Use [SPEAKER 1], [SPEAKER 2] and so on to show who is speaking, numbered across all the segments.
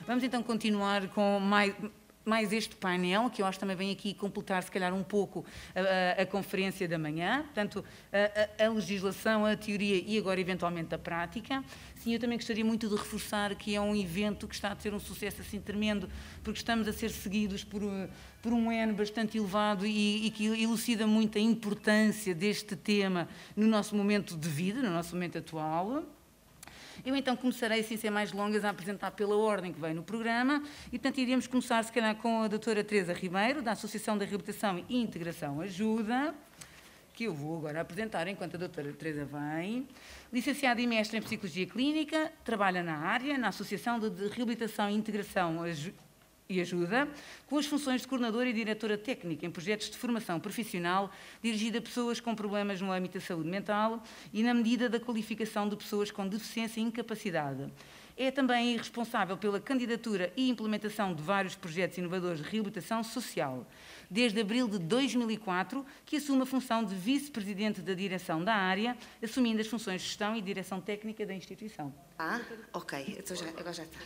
[SPEAKER 1] Vamos então continuar com mais este painel, que eu acho que também vem aqui completar, se calhar, um pouco a conferência da manhã. Portanto, a legislação, a teoria e agora, eventualmente, a prática. Sim, eu também gostaria muito de reforçar que é um evento que está a ter um sucesso assim tremendo, porque estamos a ser seguidos por um N bastante elevado e que elucida muito a importância deste tema no nosso momento de vida, no nosso momento atual. Eu então começarei, sem ser mais longas, a apresentar pela ordem que vem no programa e, portanto, iríamos começar, se calhar, com a doutora Teresa Ribeiro, da Associação da Reabilitação e Integração Ajuda, que eu vou agora apresentar enquanto a doutora Teresa vem. Licenciada e mestre em Psicologia Clínica, trabalha na área, na Associação de Reabilitação e Integração e Ajuda, com as funções de coordenadora e diretora técnica em projetos de formação profissional dirigida a pessoas com problemas no âmbito da saúde mental e na medida da qualificação de pessoas com deficiência e incapacidade. É também responsável pela candidatura e implementação de vários projetos inovadores de reabilitação social. Desde abril de 2004, que assume a função de vice-presidente da direção da área, assumindo as funções de gestão e direção técnica da instituição.
[SPEAKER 2] Ok, então agora já está.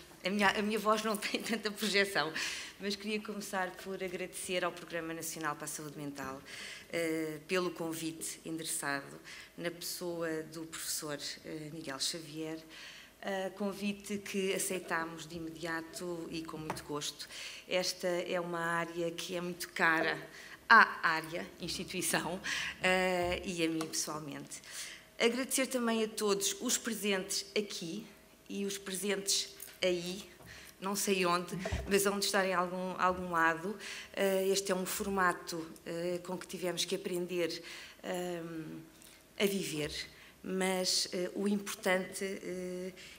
[SPEAKER 2] A minha voz não tem tanta projeção, mas queria começar por agradecer ao Programa Nacional para a Saúde Mental pelo convite endereçado na pessoa do professor Miguel Xavier, convite que aceitámos de imediato e com muito gosto. Esta é uma área que é muito cara à área, instituição, e a mim pessoalmente. Agradecer também a todos os presentes aqui e os presentes aí, não sei onde, mas onde estar em algum lado. Este é um formato com que tivemos que aprender a viver, mas o importante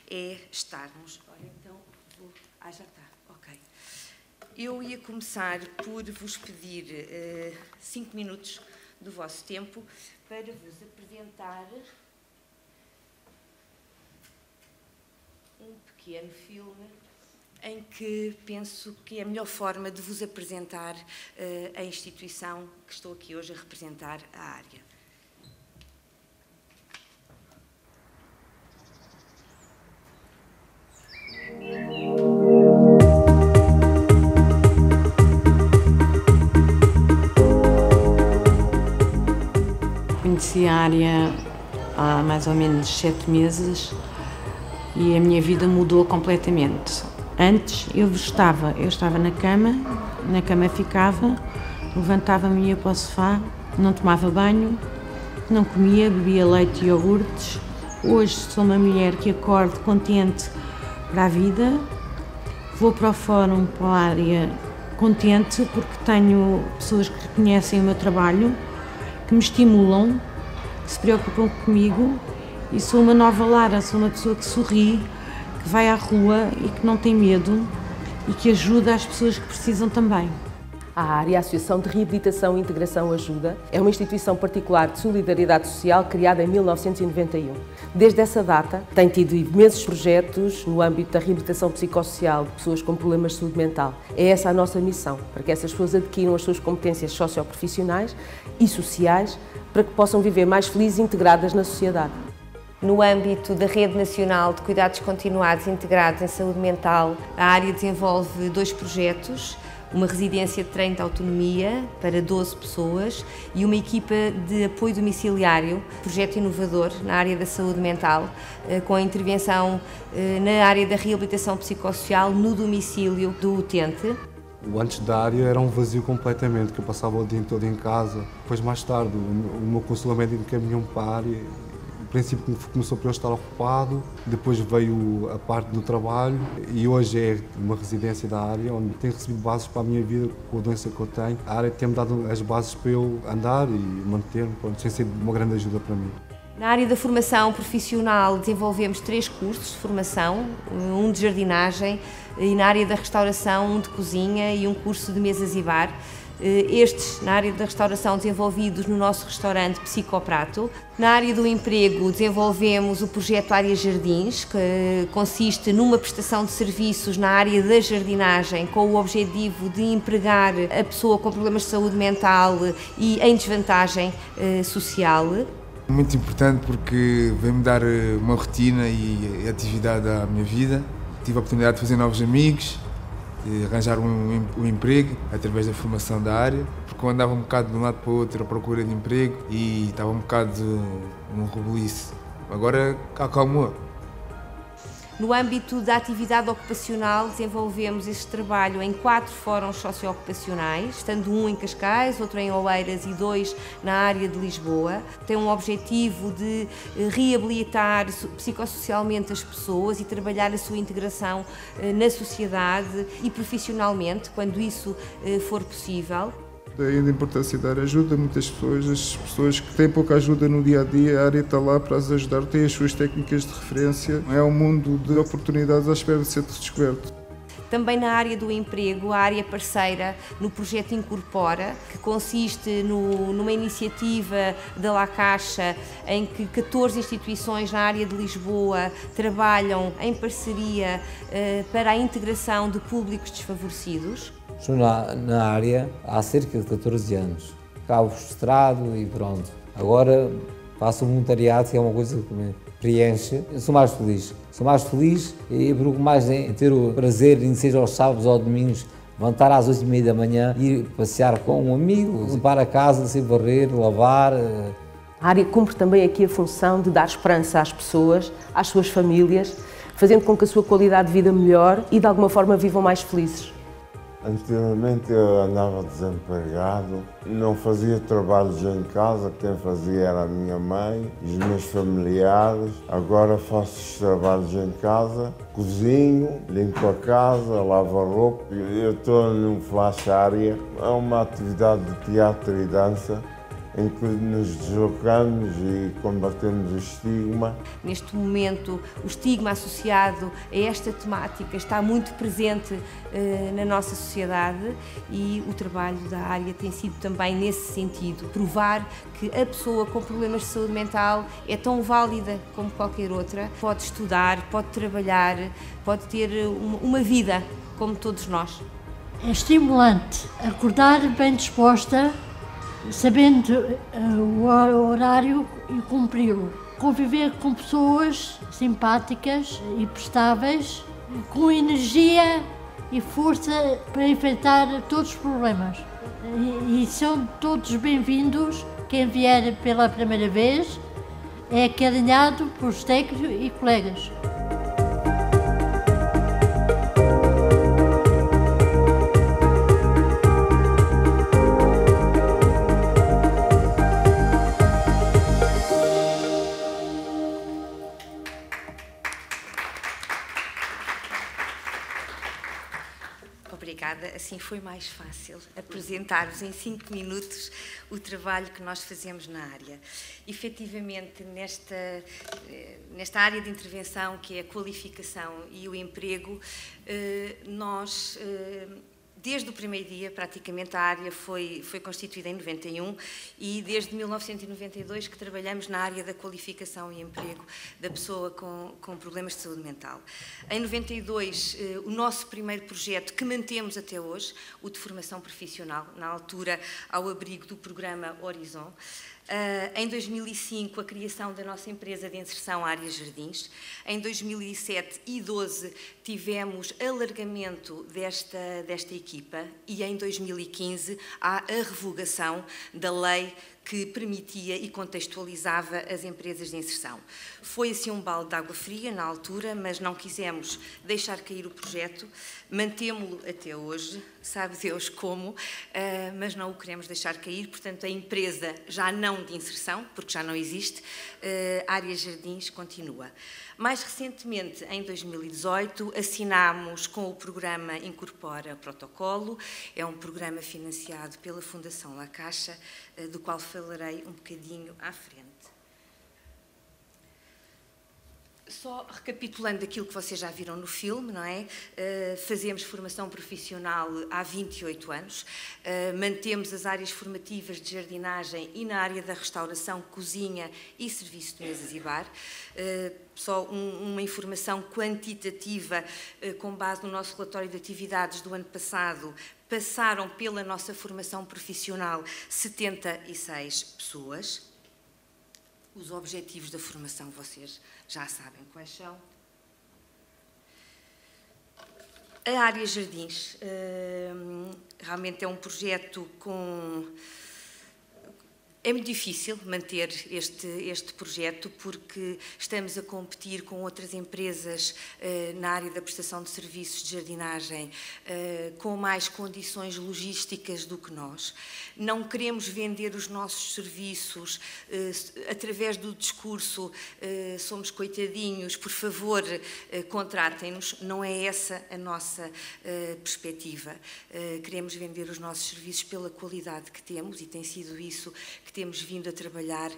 [SPEAKER 2] é estarmos. Ora, então, já está, ok. Eu ia começar por vos pedir 5 minutos do vosso tempo para vos apresentar um pequeno filme em que penso que é a melhor forma de vos apresentar a instituição que estou aqui hoje a representar, a área.
[SPEAKER 3] Conheci a área há mais ou menos 7 meses e a minha vida mudou completamente. Antes eu estava na cama ficava, levantava-me e ia para o sofá, não tomava banho, não comia, bebia leite e iogurtes. Hoje sou uma mulher que acordo contente para a vida, vou para o fórum, para a área, contente porque tenho pessoas que reconhecem o meu trabalho, que me estimulam, que se preocupam comigo e sou uma nova Lara, sou uma pessoa que sorri, que vai à rua e que não tem medo e que ajuda as pessoas que precisam também.
[SPEAKER 4] A área, a Associação de Reabilitação e Integração Ajuda, é uma instituição particular de solidariedade social criada em 1991. Desde essa data, tem tido imensos projetos no âmbito da reabilitação psicossocial de pessoas com problemas de saúde mental. É essa a nossa missão, para que essas pessoas adquiram as suas competências socioprofissionais e sociais para que possam viver mais felizes e integradas na sociedade.
[SPEAKER 2] No âmbito da Rede Nacional de Cuidados Continuados Integrados em Saúde Mental, a área desenvolve 2 projetos, uma residência de treino de autonomia para 12 pessoas e uma equipa de apoio domiciliário, projeto inovador na área da saúde mental, com a intervenção na área da reabilitação psicossocial no domicílio do utente.
[SPEAKER 5] Antes da área era um vazio completamente, que eu passava o dia todo em casa. Depois, mais tarde, o meu consultor médico encaminhou-me para a área. No princípio começou por eu estar ocupado, depois veio a parte do trabalho e hoje é uma residência da área onde tenho recebido bases para a minha vida com a doença que eu tenho. A área tem-me dado as bases para eu andar e manter-me, sem ser uma grande ajuda para mim.
[SPEAKER 2] Na área da formação profissional desenvolvemos 3 cursos de formação, um de jardinagem e na área da restauração um de cozinha e um curso de mesas e bar. Estes, na área da restauração, desenvolvidos no nosso restaurante Psicoprato. Na área do emprego, desenvolvemos o projeto Área Jardins, que consiste numa prestação de serviços na área da jardinagem, com o objetivo de empregar a pessoa com problemas de saúde mental e em desvantagem social.
[SPEAKER 6] Muito importante porque vem-me dar uma rotina e atividade à minha vida. tive a oportunidade de fazer novos amigos, de arranjar um emprego através da formação da área, porque eu andava um bocado de um lado para o outro à procura de emprego e estava um bocado num rebuliço. Agora acalmou.
[SPEAKER 7] No âmbito da atividade ocupacional, desenvolvemos este trabalho em 4 fóruns socioocupacionais, estando um em Cascais, outro em Oeiras e 2 na área de Lisboa. Tem um objetivo de reabilitar psicossocialmente as pessoas e trabalhar a sua integração na sociedade e profissionalmente, quando isso for possível.
[SPEAKER 8] Daí a importância de dar ajuda a muitas pessoas, as pessoas que têm pouca ajuda no dia-a-dia, a área está lá para as ajudar, têm as suas técnicas de referência. É um mundo de oportunidades à espera de ser descoberto.
[SPEAKER 7] Também na área do emprego, a área parceira no projeto Incorpora, que consiste numa iniciativa da La Caixa, em que 14 instituições na área de Lisboa trabalham em parceria para a integração de públicos desfavorecidos.
[SPEAKER 9] Estou na área há cerca de 14 anos. Acabo frustrado e pronto. Agora faço o voluntariado, que é uma coisa que me preenche. Eu sou mais feliz. Sou mais feliz e procuro mais em ter o prazer de, seja aos sábados ou domingos, levantar às 8h30 da manhã, ir passear com um amigo, limpar a casa, sem varrer, lavar.
[SPEAKER 4] A área cumpre também aqui a função de dar esperança às pessoas, às suas famílias, fazendo com que a sua qualidade de vida melhore e de alguma forma vivam mais felizes.
[SPEAKER 10] Antigamente eu andava desempregado, não fazia trabalhos em casa, quem fazia era a minha mãe e os meus familiares. Agora faço os trabalhos em casa, cozinho, limpo a casa, lavo a roupa. Eu estou num flash área, é uma atividade de teatro e dança, em que nos deslocamos e combatemos o estigma.
[SPEAKER 7] Neste momento, o estigma associado a esta temática está muito presente na nossa sociedade e o trabalho da área tem sido também nesse sentido, provar que a pessoa com problemas de saúde mental é tão válida como qualquer outra, pode estudar, pode trabalhar, pode ter uma vida como todos nós.
[SPEAKER 11] É estimulante acordar bem disposta, sabendo o horário e cumpri-lo. Conviver com pessoas simpáticas e prestáveis, com energia e força para enfrentar todos os problemas. E são todos bem-vindos. Quem vier pela primeira vez é acarinhado por técnicos e colegas.
[SPEAKER 2] Obrigada, assim foi mais fácil apresentar-vos em 5 minutos o trabalho que nós fazemos na área. Efetivamente, nesta área de intervenção, que é a qualificação e o emprego, nós, desde o primeiro dia, praticamente, a área foi constituída em 91 e desde 1992 que trabalhamos na área da qualificação e emprego da pessoa com problemas de saúde mental. Em 92, o nosso primeiro projeto, que mantemos até hoje, o de formação profissional, na altura ao abrigo do programa Horizon. Em 2005, a criação da nossa empresa de inserção Áreas Jardins. Em 2007 e 2012, tivemos alargamento desta equipa e em 2015 há a revogação da lei que permitia e contextualizava as empresas de inserção. Foi assim um balde de água fria na altura, mas não quisemos deixar cair o projeto, mantemo-lo até hoje, sabe Deus como, mas não o queremos deixar cair, portanto a empresa já não de inserção, porque já não existe, Áreas Jardins continua. Mais recentemente, em 2018, assinámos com o programa Incorpora Protocolo, é um programa financiado pela Fundação La Caixa, do qual falarei um bocadinho à frente. Só recapitulando aquilo que vocês já viram no filme, não é? Fazemos formação profissional há 28 anos, mantemos as áreas formativas de jardinagem e na área da restauração, cozinha e serviço de mesas e bar. Só uma informação quantitativa com base no nosso relatório de atividades do ano passado, passaram pela nossa formação profissional 76 pessoas. Os objetivos da formação vocês já sabem quais são. A Área Jardins realmente é um projeto com... É muito difícil manter este projeto porque estamos a competir com outras empresas na área da prestação de serviços de jardinagem com mais condições logísticas do que nós. Não queremos vender os nossos serviços através do discurso somos coitadinhos, por favor, contratem-nos. Não é essa a nossa perspectiva. Queremos vender os nossos serviços pela qualidade que temos e tem sido isso que temos vindo a trabalhar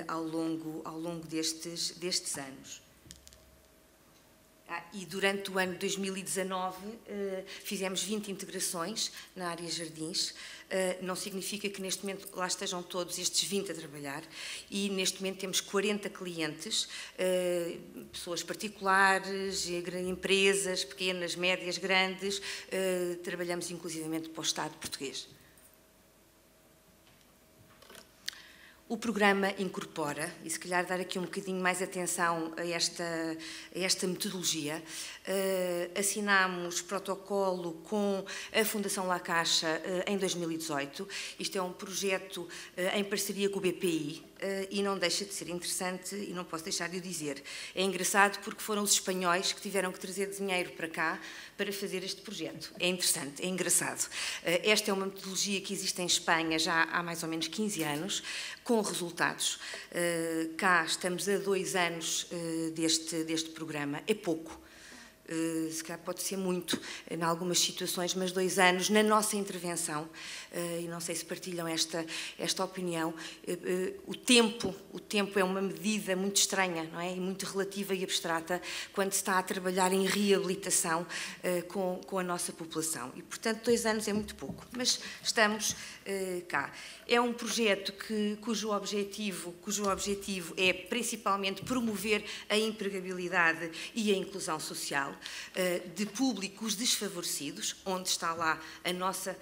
[SPEAKER 2] ao longo destes anos. E durante o ano de 2019 fizemos 20 integrações na área Jardins. Não significa que neste momento lá estejam todos estes 20 a trabalhar e neste momento temos 40 clientes, pessoas particulares, empresas, pequenas, médias, grandes, trabalhamos inclusivamente para o Estado português. O programa incorpora, e se calhar dar aqui um bocadinho mais atenção a esta metodologia, assinámos protocolo com a Fundação La Caixa em 2018. Isto é um projeto em parceria com o BPI e não deixa de ser interessante e não posso deixar de o dizer. É engraçado porque foram os espanhóis que tiveram que trazer dinheiro para cá para fazer este projeto. É interessante, é engraçado. Esta é uma metodologia que existe em Espanha já há mais ou menos 15 anos, com resultados. Cá estamos a 2 anos deste programa. É pouco. Se calhar pode ser muito em algumas situações, mas 2 anos na nossa intervenção, e não sei se partilham esta opinião, o tempo é uma medida muito estranha, não é? E muito relativa e abstrata quando se está a trabalhar em reabilitação com a nossa população. E, portanto, 2 anos é muito pouco, mas estamos cá. É um projeto cujo objetivo é principalmente promover a empregabilidade e a inclusão social de públicos desfavorecidos, onde está lá a nossa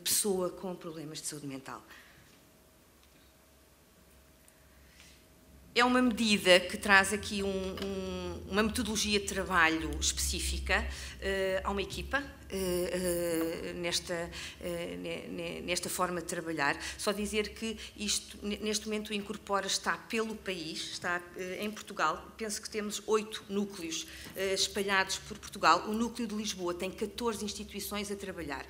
[SPEAKER 2] pessoa com problemas de saúde mental. É uma medida que traz aqui uma metodologia de trabalho específica a uma equipa nesta forma de trabalhar. Só dizer que isto, neste momento, o Incorpora está pelo país, está em Portugal. Penso que temos 8 núcleos espalhados por Portugal. O núcleo de Lisboa tem 14 instituições a trabalhar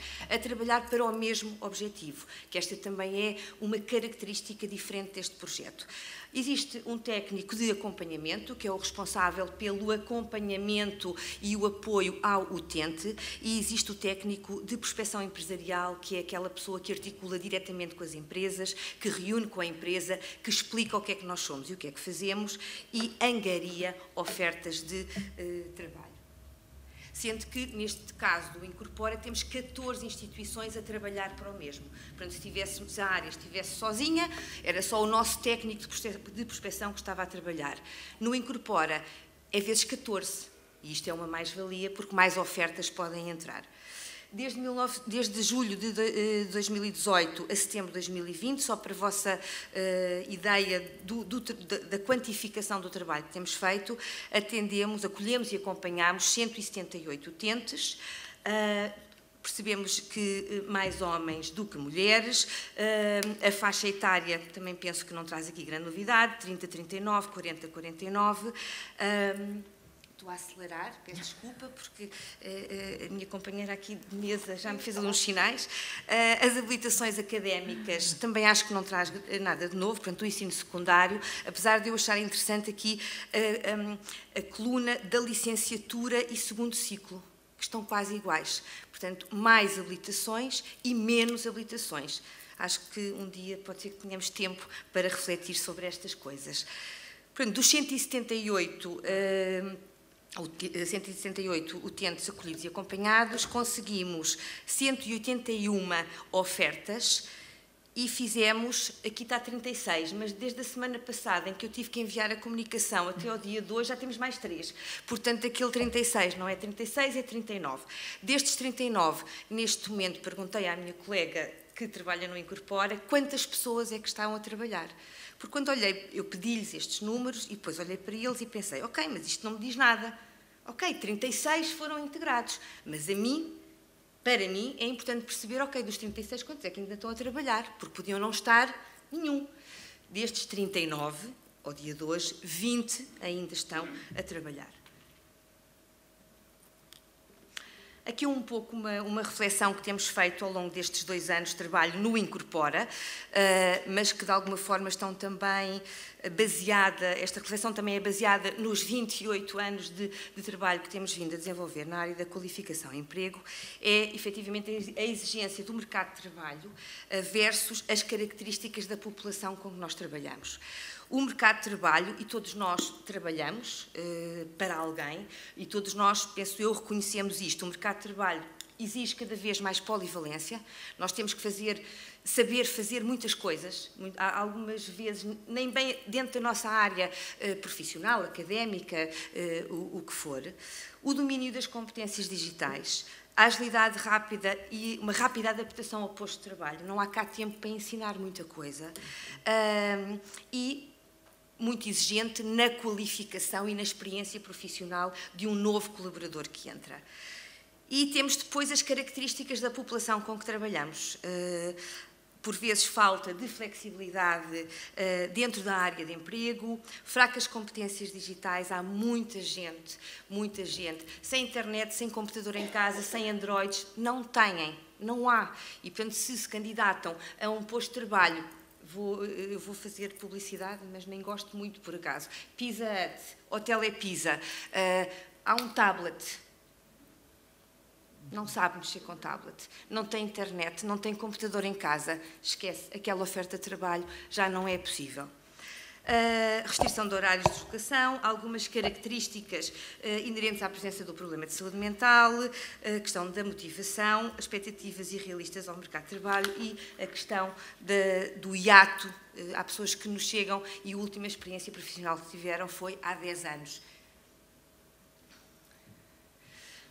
[SPEAKER 2] para o mesmo objetivo, que esta também é uma característica diferente deste projeto. Existe um técnico de acompanhamento, que é o responsável pelo acompanhamento e o apoio ao utente, e existe o técnico de prospecção empresarial, que é aquela pessoa que articula diretamente com as empresas, que reúne com a empresa, que explica o que é que nós somos e o que é que fazemos e angaria ofertas de trabalho. Sendo que, neste caso do Incorpora, temos 14 instituições a trabalhar para o mesmo. Portanto, se a área estivesse sozinha, era só o nosso técnico de prospecção que estava a trabalhar. No Incorpora, é vezes 14, e isto é uma mais-valia, porque mais ofertas podem entrar. Desde julho de 2018 a setembro de 2020, só para a vossa ideia da quantificação do trabalho que temos feito, acolhemos e acompanhamos 178 utentes, percebemos que mais homens do que mulheres, a faixa etária também penso que não traz aqui grande novidade, 30-39, 40-49, estou a acelerar, peço desculpa, porque a minha companheira aqui de mesa já me fez alguns sinais. As habilitações académicas também acho que não traz nada de novo, portanto, o ensino secundário, apesar de eu achar interessante aqui a coluna da licenciatura e segundo ciclo, que estão quase iguais. Portanto, mais habilitações e menos habilitações. Acho que um dia pode ser que tenhamos tempo para refletir sobre estas coisas. Portanto, dos 178 utentes acolhidos e acompanhados, conseguimos 181 ofertas e fizemos, aqui está 36, mas desde a semana passada em que eu tive que enviar a comunicação até ao dia de hoje já temos mais 3. Portanto, aquele 36 não é 36, é 39. Destes 39, neste momento perguntei à minha colega que trabalha no Incorpora quantas pessoas é que estavam a trabalhar. Porque quando olhei, eu pedi-lhes estes números e depois olhei para eles e pensei, ok, mas isto não me diz nada. Ok, 36 foram integrados, mas para mim, é importante perceber, ok, dos 36, quantos é que ainda estão a trabalhar? Porque podiam não estar nenhum. Destes 39, ao dia de hoje, 20 ainda estão a trabalhar. Aqui um pouco uma reflexão que temos feito ao longo destes 2 anos de trabalho no Incorpora, mas que de alguma forma estão também esta reflexão também é baseada nos 28 anos de trabalho que temos vindo a desenvolver na área da qualificação e emprego, é efetivamente a exigência do mercado de trabalho versus as características da população com que nós trabalhamos. O mercado de trabalho, e todos nós trabalhamos para alguém, e todos nós, penso eu, reconhecemos isto, o mercado de trabalho exige cada vez mais polivalência, nós temos que saber fazer muitas coisas, algumas vezes nem bem dentro da nossa área profissional, académica, o que for. O domínio das competências digitais, a agilidade rápida e uma rápida adaptação ao posto de trabalho, não há cá tempo para ensinar muita coisa, e muito exigente na qualificação e na experiência profissional de um novo colaborador que entra. E temos depois as características da população com que trabalhamos. Por vezes falta de flexibilidade dentro da área de emprego, fracas competências digitais, há muita gente, sem internet, sem computador em casa, sem Androids, não têm, não há. E, portanto, se candidatam a um posto de trabalho, eu vou fazer publicidade, mas nem gosto muito por acaso, Pizza Hut, Hotel é Pizza, há um tablet, não sabe mexer com tablet, não tem internet, não tem computador em casa, esquece, aquela oferta de trabalho já não é possível. Restrição de horários de deslocação, algumas características inerentes à presença do problema de saúde mental, a questão da motivação, expectativas irrealistas ao mercado de trabalho e a questão do hiato. Há pessoas que nos chegam e a última experiência profissional que tiveram foi há 10 anos.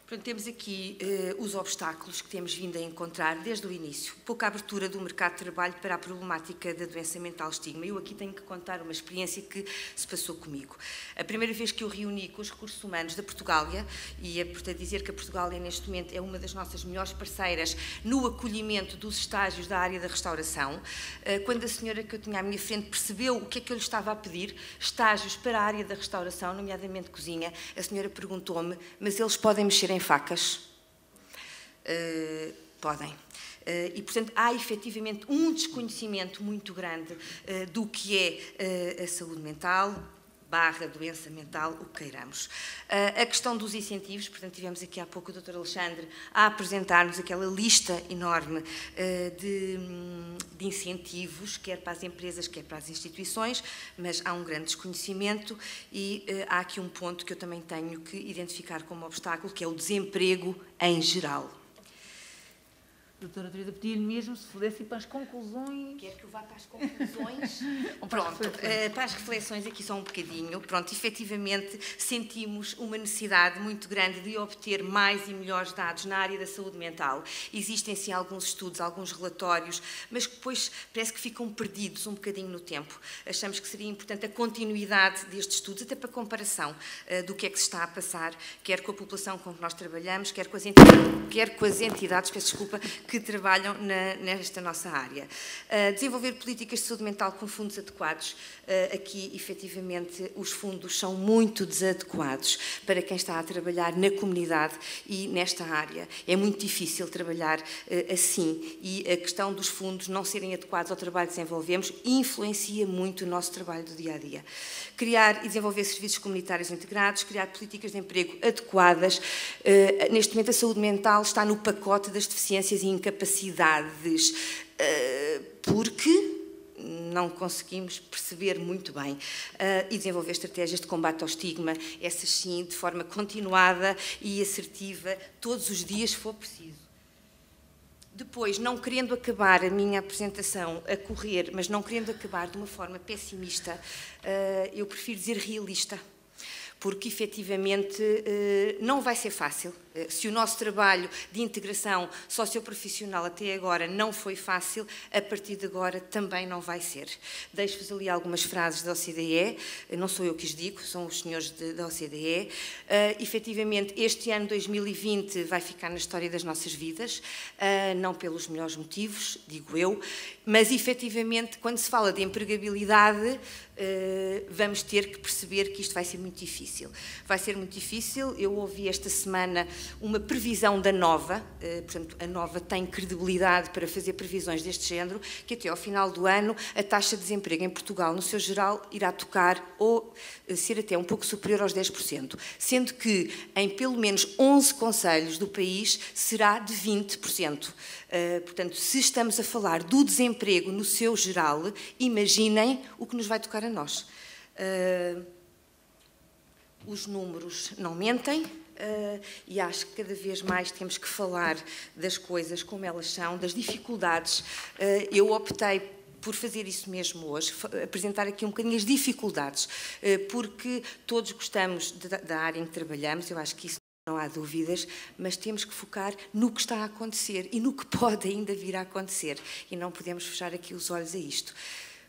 [SPEAKER 2] Portanto, temos aqui os obstáculos que temos vindo a encontrar desde o início. Pouca abertura do mercado de trabalho para a problemática da doença mental estigma. Eu aqui tenho que contar uma experiência que se passou comigo. A primeira vez que eu reuni com os recursos humanos da Portugália, e é portanto dizer que a Portugália neste momento é uma das nossas melhores parceiras no acolhimento dos estágios da área da restauração, quando a senhora que eu tinha à minha frente percebeu o que é que eu lhe estava a pedir, estágios para a área da restauração, nomeadamente cozinha, a senhora perguntou-me, mas eles podem mexer em facas? Podem. E, portanto, há efetivamente um desconhecimento muito grande do que é a saúde mental, / doença mental, o que queiramos. A questão dos incentivos, portanto, tivemos aqui há pouco o Dr. Alexandre a apresentar-nos aquela lista enorme de incentivos, quer para as empresas, quer para as instituições, mas há um grande desconhecimento e há aqui um ponto que eu também tenho que identificar como obstáculo, que é o desemprego em geral.
[SPEAKER 1] Doutora Teresa, pedia-lhe mesmo se pudesse ir para as conclusões.
[SPEAKER 2] Quer que eu vá para as conclusões? Pronto, para as reflexões aqui só um bocadinho. Pronto, efetivamente sentimos uma necessidade muito grande de obter mais e melhores dados na área da saúde mental. Existem sim alguns estudos, alguns relatórios, mas que depois parece que ficam perdidos um bocadinho no tempo. Achamos que seria importante a continuidade destes estudos, até para comparação do que é que se está a passar, quer com a população com que nós trabalhamos, quer com as entidades, peço desculpa, que trabalham nesta nossa área. Desenvolver políticas de saúde mental com fundos adequados. Aqui, efetivamente, os fundos são muito desadequados para quem está a trabalhar na comunidade e nesta área. É muito difícil trabalhar assim e a questão dos fundos não serem adequados ao trabalho que desenvolvemos influencia muito o nosso trabalho do dia-a-dia. Criar e desenvolver serviços comunitários integrados, criar políticas de emprego adequadas. Neste momento, a saúde mental está no pacote das deficiências e incapacidades, porque não conseguimos perceber muito bem, e desenvolver estratégias de combate ao estigma, essas sim, de forma continuada e assertiva, todos os dias, se for preciso. Depois, não querendo acabar a minha apresentação a correr, mas não querendo acabar de uma forma pessimista, eu prefiro dizer realista. porque efetivamente não vai ser fácil. Se o nosso trabalho de integração socioprofissional até agora não foi fácil, a partir de agora também não vai ser. Deixo-vos ali algumas frases da OCDE, não sou eu que as digo, são os senhores da OCDE. Efetivamente, este ano 2020 vai ficar na história das nossas vidas, não pelos melhores motivos, digo eu, mas efetivamente, quando se fala de empregabilidade, vamos ter que perceber que isto vai ser muito difícil. Vai ser muito difícil. Eu ouvi esta semana uma previsão da Nova, portanto, a Nova tem credibilidade para fazer previsões deste género, que até ao final do ano a taxa de desemprego em Portugal, no seu geral, irá tocar ou ser até um pouco superior aos 10%, sendo que em pelo menos 11 concelhos do país será de 20%. Portanto, se estamos a falar do desemprego no seu geral, imaginem o que nos vai tocar a nós. Os números não mentem, e acho que cada vez mais temos que falar das coisas como elas são, das dificuldades. Eu optei por fazer isso mesmo hoje, apresentar aqui um bocadinho as dificuldades, porque todos gostamos da área em que trabalhamos, eu acho que isso não há dúvidas, mas temos que focar no que está a acontecer e no que pode ainda vir a acontecer, e não podemos fechar aqui os olhos a isto.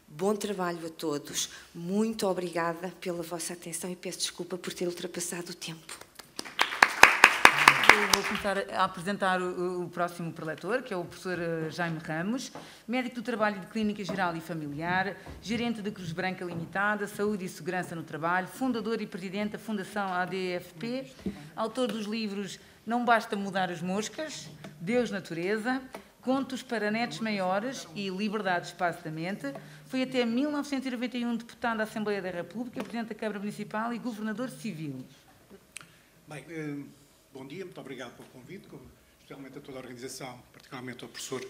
[SPEAKER 2] Bom trabalho a todos, muito obrigada pela vossa atenção e peço desculpa por ter ultrapassado o tempo.
[SPEAKER 1] Eu vou começar a apresentar o próximo preletor, que é o professor Jaime Ramos, médico do trabalho de Clínica Geral e Familiar, gerente da Cruz Branca Limitada, Saúde e Segurança no Trabalho, fundador e presidente da Fundação ADFP, autor dos livros Não Basta Mudar as Moscas, Deus Natureza, Contos para Netos Maiores e Liberdade Espaço da Mente. Foi até 1991 deputado da Assembleia da República, presidente da Câmara Municipal e governador civil.
[SPEAKER 12] Bem, bom dia, muito obrigado pelo convite, especialmente a toda a organização, particularmente ao professor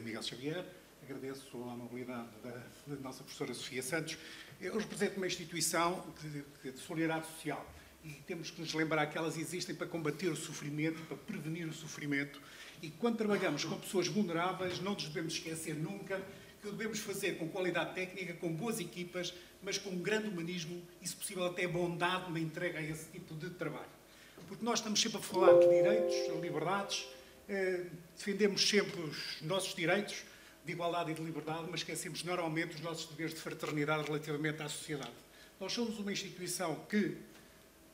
[SPEAKER 12] Miguel Xavier. Agradeço a amabilidade da nossa professora Sofia Santos. Eu represento uma instituição de solidariedade social e temos que nos lembrar que elas existem para combater o sofrimento, para prevenir o sofrimento. E quando trabalhamos com pessoas vulneráveis, não nos devemos esquecer nunca que o devemos fazer com qualidade técnica, com boas equipas, mas com um grande humanismo e, se possível, até bondade na entrega a esse tipo de trabalho. Porque nós estamos sempre a falar de direitos, de liberdades, defendemos sempre os nossos direitos de igualdade e de liberdade, mas esquecemos normalmente os nossos deveres de fraternidade relativamente à sociedade. Nós somos uma instituição que,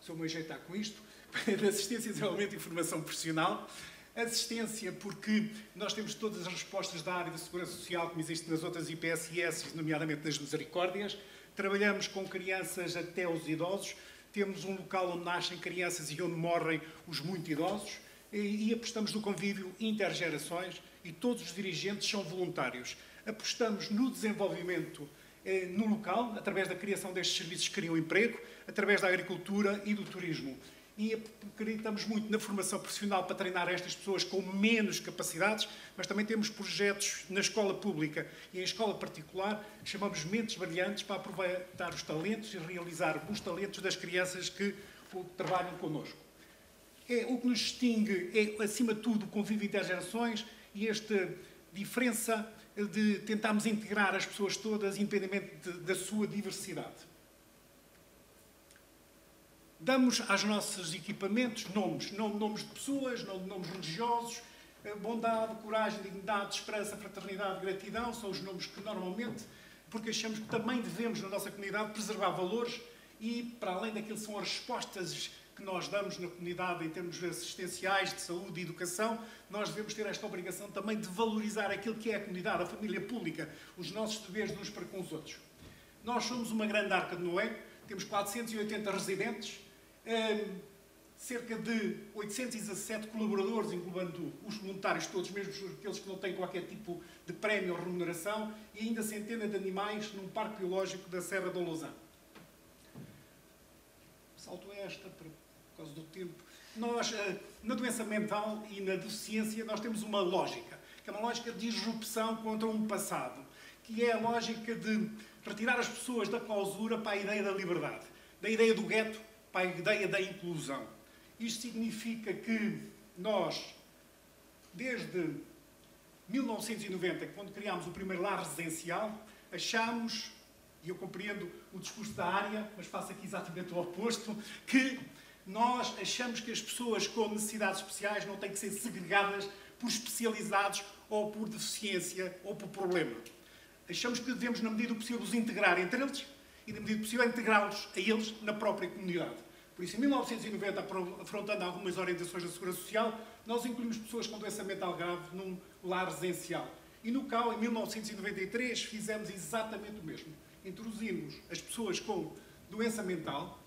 [SPEAKER 12] se eu me ajeitar com isto, de assistência e desenvolvimento de informação profissional, assistência porque nós temos todas as respostas da área da segurança social como existe nas outras IPSS, nomeadamente nas misericórdias, trabalhamos com crianças até os idosos, temos um local onde nascem crianças e onde morrem os muito idosos e apostamos no convívio intergerações e todos os dirigentes são voluntários. Apostamos no desenvolvimento no local, através da criação destes serviços que criam emprego, através da agricultura e do turismo. E acreditamos muito na formação profissional para treinar estas pessoas com menos capacidades, mas também temos projetos na escola pública e em escola particular, que chamamos Mentes Brilhantes, para aproveitar os talentos e realizar os talentos das crianças que trabalham connosco. O que nos distingue é, acima de tudo, o convívio intergerações e esta diferença de tentarmos integrar as pessoas todas, independentemente da sua diversidade. Damos aos nossos equipamentos nomes, não nomes de pessoas, não de nomes religiosos, bondade, coragem, dignidade, esperança, fraternidade, gratidão, são os nomes que normalmente, porque achamos que também devemos na nossa comunidade preservar valores e, para além daquilo que são as respostas que nós damos na comunidade em termos assistenciais, de saúde e educação, nós devemos ter esta obrigação também de valorizar aquilo que é a comunidade, a família pública, os nossos deveres uns para com os outros. Nós somos uma grande arca de Noé, temos 480 residentes, cerca de 817 colaboradores, englobando os voluntários todos, mesmo aqueles que não têm qualquer tipo de prémio ou remuneração, e ainda centenas de animais num parque biológico da Serra da Lousã. Salto esta, por causa do tempo. Nós, na doença mental e na deficiência, nós temos uma lógica, que é uma lógica de disrupção contra um passado, que é a lógica de retirar as pessoas da clausura para a ideia da liberdade, da ideia do gueto para a ideia da inclusão. Isto significa que nós, desde 1990, quando criámos o primeiro lar residencial, achámos e eu compreendo o discurso da área, mas faço aqui exatamente o oposto, que nós achamos que as pessoas com necessidades especiais não têm que ser segregadas por especializados ou por deficiência ou por problema. Achamos que devemos, na medida do possível, os integrar entre eles e, na medida do possível, integrá-los a eles na própria comunidade. Por isso, em 1990, afrontando algumas orientações da Segurança Social, nós incluímos pessoas com doença mental grave num lar residencial. E no CAU, em 1993, fizemos exatamente o mesmo. Introduzimos as pessoas com doença mental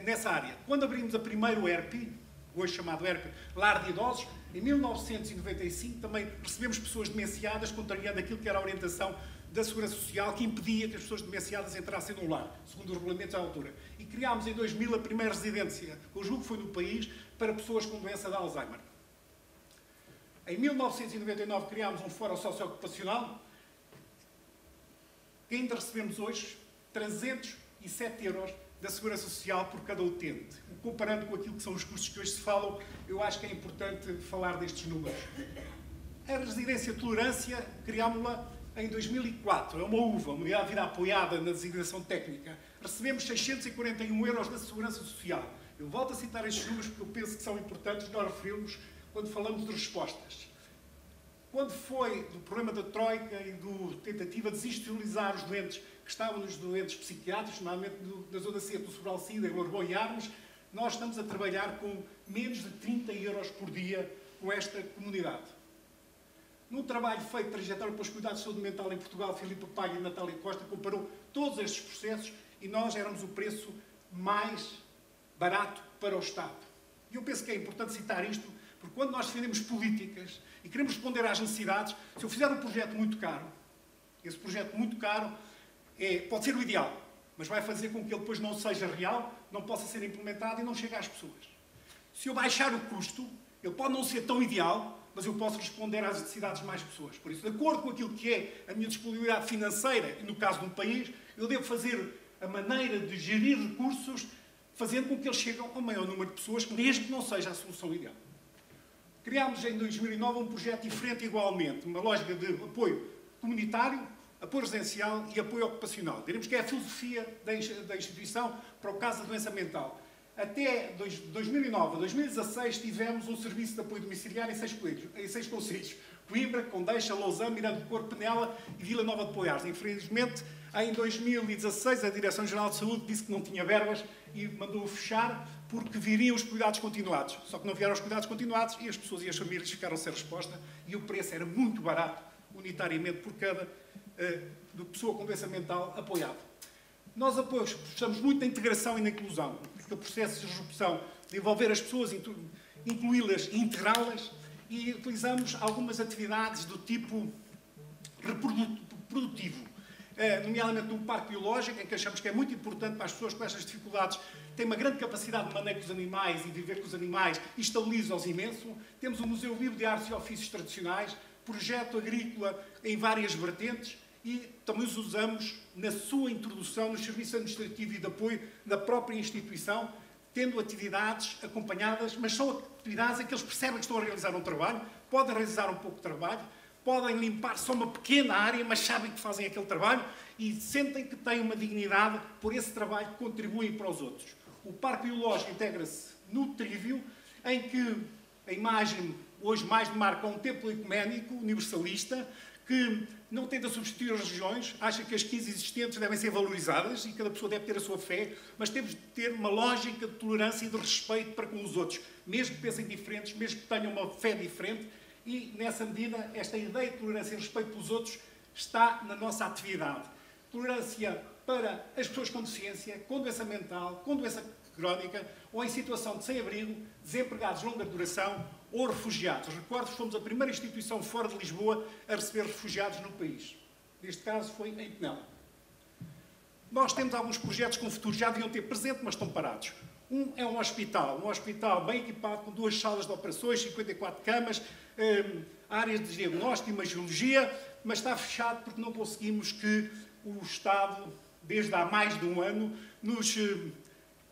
[SPEAKER 12] nessa área. Quando abrimos a primeiro ERP, hoje chamado ERP Lar de Idosos, em 1995 também recebemos pessoas demenciadas, contrariando aquilo que era a orientação da Segurança Social, que impedia que as pessoas demenciadas entrassem no lar, segundo os regulamentos à altura. E criámos em 2000 a primeira residência, que eu julgo que foi no país, para pessoas com doença de Alzheimer. Em 1999 criámos um fórum socioocupacional, que ainda recebemos hoje 307 euros da Segurança Social por cada utente. Comparando com aquilo que são os custos que hoje se falam, eu acho que é importante falar destes números. A Residência de Tolerância, criámos-la em 2004. É uma UVA, uma unidade de vida apoiada na designação técnica. Recebemos 641 euros da Segurança Social. Eu volto a citar estes números porque eu penso que são importantes nós referirmos quando falamos de respostas. Quando foi do problema da Troika e da tentativa de desinstitucionalizar os doentes que estavam nos doentes psiquiátricos, normalmente na zona C do Sobralcida, em Lorbão e Armos, nós estamos a trabalhar com menos de 30 euros por dia com esta comunidade. Num trabalho feito, Trajetória para os Cuidados de Saúde Mental em Portugal, Filipe Paga e Natália Costa comparou todos estes processos e nós éramos o preço mais barato para o Estado. E eu penso que é importante citar isto, porque quando nós defendemos políticas e queremos responder às necessidades, se eu fizer um projeto muito caro, esse projeto muito caro pode ser o ideal, mas vai fazer com que ele depois não seja real, não possa ser implementado e não chegue às pessoas. Se eu baixar o custo, ele pode não ser tão ideal, mas eu posso responder às necessidades de mais pessoas. Por isso, de acordo com aquilo que é a minha disponibilidade financeira, e no caso de um país, eu devo fazer a maneira de gerir recursos, fazendo com que eles cheguem ao maior número de pessoas, mesmo que não seja a solução ideal. Criámos em 2009 um projeto diferente igualmente, uma lógica de apoio comunitário, apoio residencial e apoio ocupacional. Diremos que é a filosofia da instituição para o caso da doença mental. Até 2009 a 2016 tivemos um serviço de apoio domiciliário em 6 concelhos. Coimbra, Condeixa, Lousã, Miranda do Corpo, Penela e Vila Nova de Poiares. Infelizmente, em 2016, a Direção-Geral de Saúde disse que não tinha verbas e mandou fechar porque viriam os cuidados continuados. Só que não vieram os cuidados continuados e as pessoas e as famílias ficaram sem resposta e o preço era muito barato, unitariamente, por cada pessoa com doença mental apoiada. Nós gostamos muito da integração e da inclusão, porque o processo de disrupção, de envolver as pessoas, incluí-las e integrá-las, e utilizamos algumas atividades do tipo reprodutivo, nomeadamente num parque biológico, em que achamos que é muito importante para as pessoas com estas dificuldades, têm uma grande capacidade de manejo dos animais e viver com os animais e estabiliza-os imenso. Temos um Museu Vivo de Artes e Ofícios Tradicionais, projeto agrícola em várias vertentes, e também os usamos na sua introdução no serviço administrativo e de apoio da própria instituição, tendo atividades acompanhadas, mas são atividades em que eles percebem que estão a realizar um trabalho, podem realizar um pouco de trabalho, podem limpar só uma pequena área, mas sabem que fazem aquele trabalho e sentem que têm uma dignidade por esse trabalho que contribuem para os outros. O Parque Biológico integra-se no Trívio, em que a imagem hoje mais demarca um templo ecuménico, universalista, que não tenta substituir as religiões, acha que as 15 existentes devem ser valorizadas e cada pessoa deve ter a sua fé, mas temos de ter uma lógica de tolerância e de respeito para com os outros, mesmo que pensem diferentes, mesmo que tenham uma fé diferente, e nessa medida esta ideia de tolerância e respeito pelos outros está na nossa atividade. Tolerância para as pessoas com deficiência, com doença mental, com doença crónica ou em situação de sem-abrigo, desempregados de longa duração ou refugiados. Recordo que fomos a primeira instituição fora de Lisboa a receber refugiados no país. Neste caso foi em Penela. Nós temos alguns projetos com o futuro, já deviam ter presente, mas estão parados. Um é um hospital bem equipado, com 2 salas de operações, 54 camas, áreas de diagnóstico e imagiologia, mas está fechado porque não conseguimos que o Estado, desde há mais de um ano, nos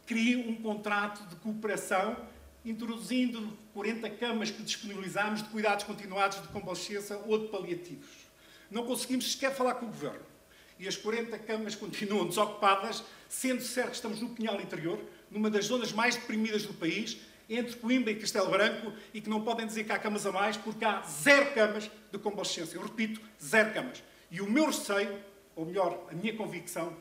[SPEAKER 12] crie um contrato de cooperação, introduzindo 40 camas que disponibilizámos de cuidados continuados de convalescença ou de paliativos. Não conseguimos sequer falar com o Governo. e as 40 camas continuam desocupadas, sendo certo que estamos no Pinhal Interior, numa das zonas mais deprimidas do país, entre Coimbra e Castelo Branco, e que não podem dizer que há camas a mais, porque há 0 camas de convalescência. Eu repito, 0 camas. E o meu receio, ou melhor, a minha convicção,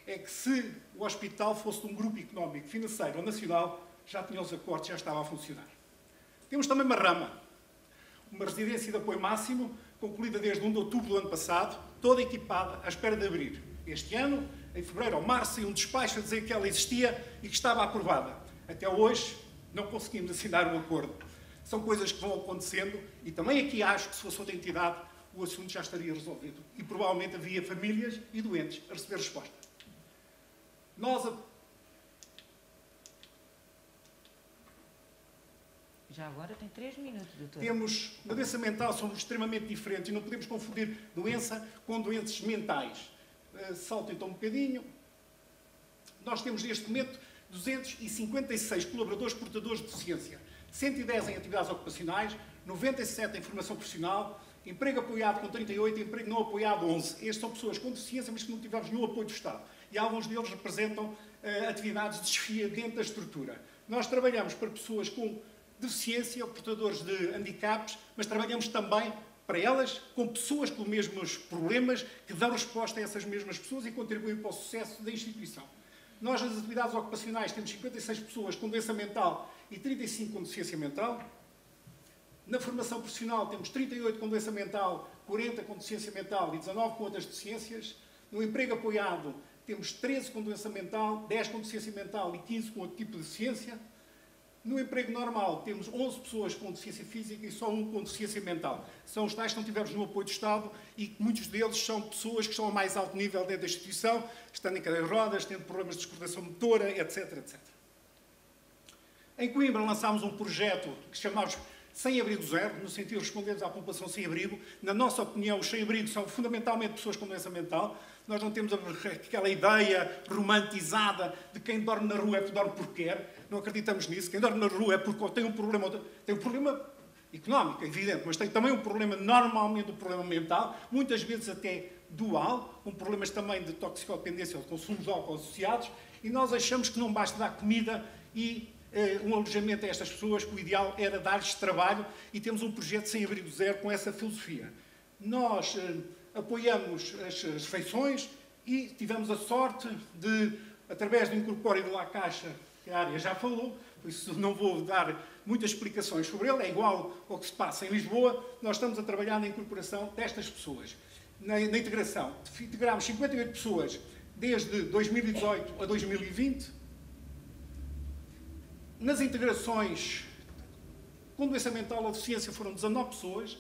[SPEAKER 12] é que se o hospital fosse de um grupo económico, financeiro ou nacional, já tinha os acordos, já estava a funcionar. Temos também uma rama, uma residência de apoio máximo, concluída desde 1 de outubro do ano passado, toda equipada, à espera de abrir. Este ano, em fevereiro ou março, saiu um despacho a dizer que ela existia e que estava aprovada. Até hoje, não conseguimos assinar um acordo. São coisas que vão acontecendo e também aqui acho que se fosse outra entidade, o assunto já estaria resolvido. E provavelmente havia famílias e doentes a receber resposta. Nós...
[SPEAKER 1] Já agora tem 3 minutos, doutor.
[SPEAKER 12] Temos, na doença mental, somos extremamente diferentes e não podemos confundir doença com doenças mentais. Salto então um bocadinho. Nós temos neste momento 256 colaboradores portadores de deficiência, 110 em atividades ocupacionais, 97 em formação profissional, emprego apoiado com 38, emprego não apoiado 11. Estes são pessoas com deficiência, mas que não tivemos nenhum apoio do Estado. E alguns deles representam atividades de chefia dentro da estrutura. Nós trabalhamos para pessoas com deficiência ou portadores de handicaps, mas trabalhamos também para elas com pessoas com os mesmos problemas que dão resposta a essas mesmas pessoas e contribuem para o sucesso da instituição. Nós, nas atividades ocupacionais, temos 56 pessoas com doença mental e 35 com deficiência mental. Na formação profissional, temos 38 com doença mental, 40 com deficiência mental e 19 com outras deficiências. No emprego apoiado, temos 13 com doença mental, 10 com deficiência mental e 15 com outro tipo de deficiência. No emprego normal, temos 11 pessoas com deficiência física e só 1 com deficiência mental. São os tais que não tivemos no apoio do Estado e muitos deles são pessoas que estão a mais alto nível dentro da instituição, estando em cadeira de rodas, tendo problemas de descoordenação motora, etc, etc. Em Coimbra lançámos um projeto que chamamos Sem Abrigo Zero, no sentido de respondermos à população sem abrigo. Na nossa opinião, os sem abrigo são fundamentalmente pessoas com doença mental. Nós não temos aquela ideia romantizada de quem dorme na rua é porque dorme porque quer. Não acreditamos nisso. Quem dorme na rua é porque tem um problema económico, é evidente, mas tem também um problema, normalmente um problema mental, muitas vezes até dual, com problemas também de toxicodependência ou de consumo de álcool associados, e nós achamos que não basta dar comida e um alojamento a estas pessoas, que o ideal era dar-lhes trabalho, e temos um projeto Sem Abrigo Zero com essa filosofia. Nós apoiamos as refeições e tivemos a sorte de, através do Incorpore e do La Caixa, que a área já falou, por isso não vou dar muitas explicações sobre ele, é igual ao que se passa em Lisboa, nós estamos a trabalhar na incorporação destas pessoas. Na integração, integramos 58 pessoas desde 2018 a 2020. Nas integrações com doença mental ou deficiência foram 19 pessoas,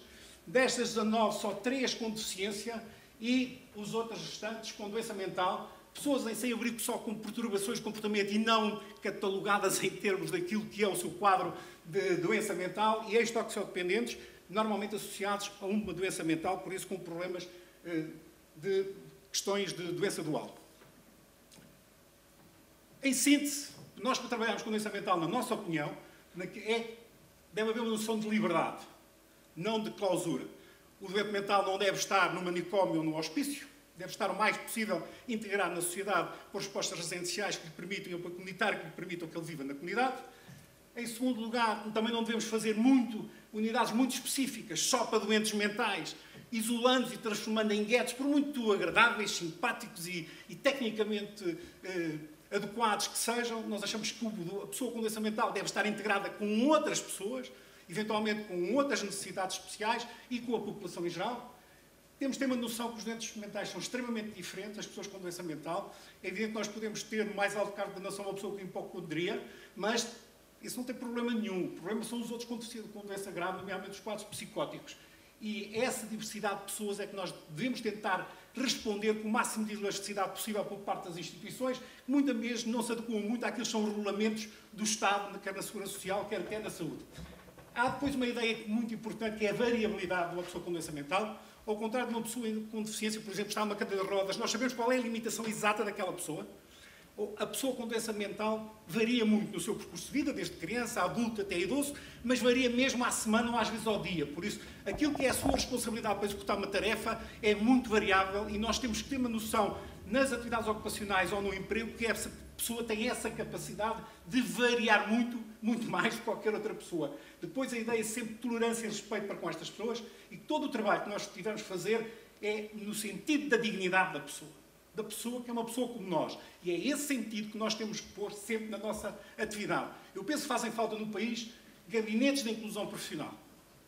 [SPEAKER 12] destas 19 só 3 com deficiência e os outros restantes com doença mental, pessoas em sem-abrigo só com perturbações de comportamento e não catalogadas em termos daquilo que é o seu quadro de doença mental, e ex-toxicodependentes, normalmente associados a uma doença mental, por isso com problemas de questões de doença dual. Em síntese, nós para trabalharmos com doença mental, na nossa opinião, deve haver uma noção de liberdade, não de clausura. O doente mental não deve estar no manicômio ou no hospício, deve estar o mais possível integrado na sociedade por respostas residenciais que lhe permitam, e apoio comunitário que lhe permitam que ele viva na comunidade. Em segundo lugar, também não devemos fazer unidades muito específicas, só para doentes mentais, isolando-os e transformando em guetos, por muito agradáveis, simpáticos e tecnicamente adequados que sejam. Nós achamos que a pessoa com doença mental deve estar integrada com outras pessoas, eventualmente com outras necessidades especiais e com a população em geral. Temos de ter uma noção que os doentes mentais são extremamente diferentes, as pessoas com doença mental. É evidente que nós podemos ter no mais alto cargo de nação uma pessoa com hipocondria, mas isso não tem problema nenhum. O problema são os outros com doença grave, nomeadamente os quadros psicóticos. E essa diversidade de pessoas é que nós devemos tentar responder com o máximo de elasticidade possível por parte das instituições, que muitas vezes não se adequam muito àquilo que são os regulamentos do Estado, quer na Segurança Social, quer até na saúde. Há depois uma ideia muito importante, que é a variabilidade de uma pessoa com doença mental. Ao contrário de uma pessoa com deficiência, por exemplo, está numa cadeira de rodas, nós sabemos qual é a limitação exata daquela pessoa. A pessoa com doença mental varia muito no seu percurso de vida, desde criança, adulto até idoso, mas varia mesmo à semana ou às vezes ao dia. Por isso, aquilo que é a sua responsabilidade para executar uma tarefa é muito variável e nós temos que ter uma noção nas atividades ocupacionais ou no emprego que essa pessoa tem essa capacidade de variar muito, muito mais do que qualquer outra pessoa. Depois a ideia é sempre de tolerância e respeito para com estas pessoas e todo o trabalho que nós tivermos a fazer é no sentido da dignidade da pessoa que é uma pessoa como nós. E é esse sentido que nós temos que pôr sempre na nossa atividade. Eu penso que fazem falta no país gabinetes de inclusão profissional.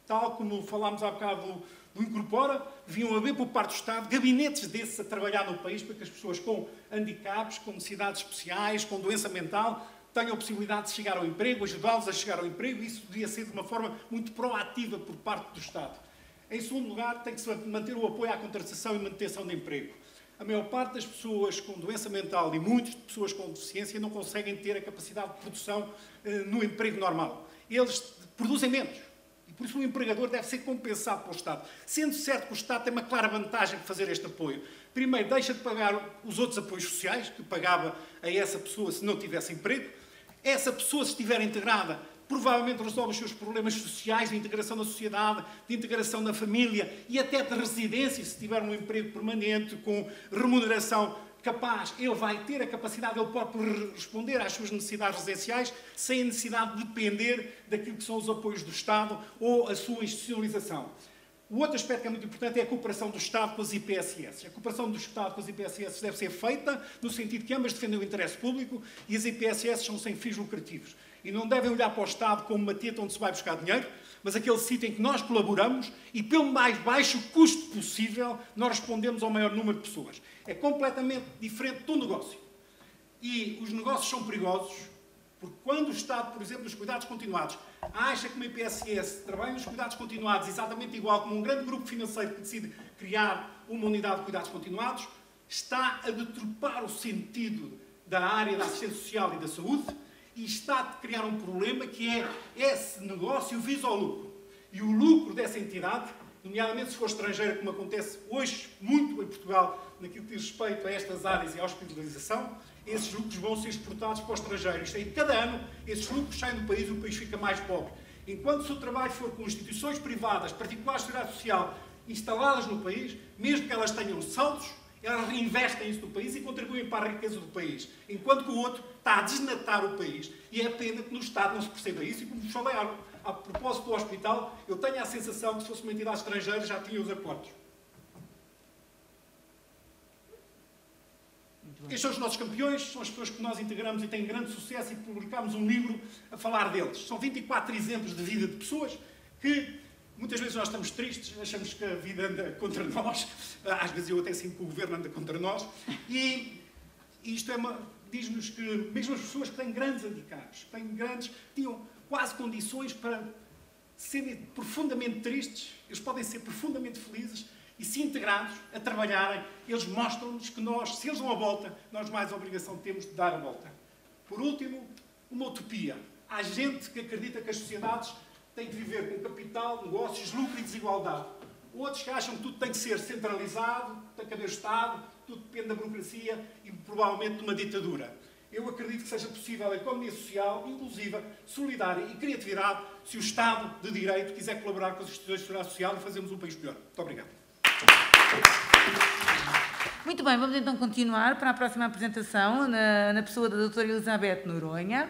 [SPEAKER 12] Tal como falámos há bocado do Incorpora, deviam haver por parte do Estado gabinetes desses a trabalhar no país para que as pessoas com handicaps, com necessidades especiais, com doença mental, tenham a possibilidade de chegar ao emprego, ajudá-los a chegar ao emprego, e isso devia ser de uma forma muito proativa por parte do Estado. Em segundo lugar, tem que se manter o apoio à contratação e manutenção de emprego. A maior parte das pessoas com doença mental e muitas pessoas com deficiência não conseguem ter a capacidade de produção no emprego normal. Eles produzem menos. E por isso o empregador deve ser compensado pelo Estado. Sendo certo que o Estado tem uma clara vantagem de fazer este apoio. Primeiro, deixa de pagar os outros apoios sociais que pagava a essa pessoa se não tivesse emprego. Essa pessoa, se estiver integrada, provavelmente resolve os seus problemas sociais, de integração na sociedade, de integração na família e até de residência, se tiver um emprego permanente, com remuneração capaz. Ele vai ter a capacidade, ele próprio, responder às suas necessidades residenciais, sem a necessidade de depender daquilo que são os apoios do Estado ou a sua institucionalização. O outro aspecto que é muito importante é a cooperação do Estado com as IPSS. A cooperação do Estado com as IPSS deve ser feita no sentido que ambas defendem o interesse público e as IPSS são sem fins lucrativos. E não devem olhar para o Estado como uma teta onde se vai buscar dinheiro, mas aquele sítio em que nós colaboramos e, pelo mais baixo custo possível, nós respondemos ao maior número de pessoas. É completamente diferente do negócio. E os negócios são perigosos, porque quando o Estado, por exemplo, nos cuidados continuados, acha que uma IPSS trabalha nos cuidados continuados exatamente igual como um grande grupo financeiro que decide criar uma unidade de cuidados continuados, está a deturpar o sentido da área da assistência social e da saúde e está a criar um problema que é esse negócio visa ao lucro. E o lucro dessa entidade, nomeadamente se for estrangeira, como acontece hoje muito em Portugal, naquilo que diz respeito a estas áreas e à hospitalização, esses lucros vão ser exportados para o estrangeiro. Isto é, cada ano, esses lucros saem do país e o país fica mais pobre. Enquanto se o trabalho for com instituições privadas, particulares de seguridade social, instaladas no país, mesmo que elas tenham saldos, elas reinvestem isso no país e contribuem para a riqueza do país. Enquanto que o outro está a desnatar o país. E é pena que no Estado não se perceba isso. E como vos falei a propósito do hospital, eu tenho a sensação que se fosse uma entidade estrangeira já tinha os acordos. Estes são os nossos campeões, são as pessoas que nós integramos e têm grande sucesso e publicamos um livro a falar deles. São 24 exemplos de vida de pessoas que muitas vezes nós estamos tristes, achamos que a vida anda contra nós, às vezes eu até sinto que o governo anda contra nós, e isto diz-nos que mesmo as pessoas que têm grandes handicaps, tinham quase condições para serem profundamente tristes, eles podem ser profundamente felizes, e se integrados a trabalharem, eles mostram-nos que nós, se eles dão a volta, nós mais a obrigação temos de dar a volta. Por último, uma utopia. Há gente que acredita que as sociedades têm que viver com capital, negócios, lucro e desigualdade. Outros que acham que tudo tem que ser centralizado, tem que haver Estado, tudo depende da burocracia e provavelmente de uma ditadura. Eu acredito que seja possível a economia social, inclusiva, solidária e criatividade se o Estado de Direito quiser colaborar com as instituições de segurança social e fazermos um país melhor. Muito obrigado.
[SPEAKER 1] Muito bem, vamos então continuar para a próxima apresentação, na pessoa da doutora Elizabeth Noronha.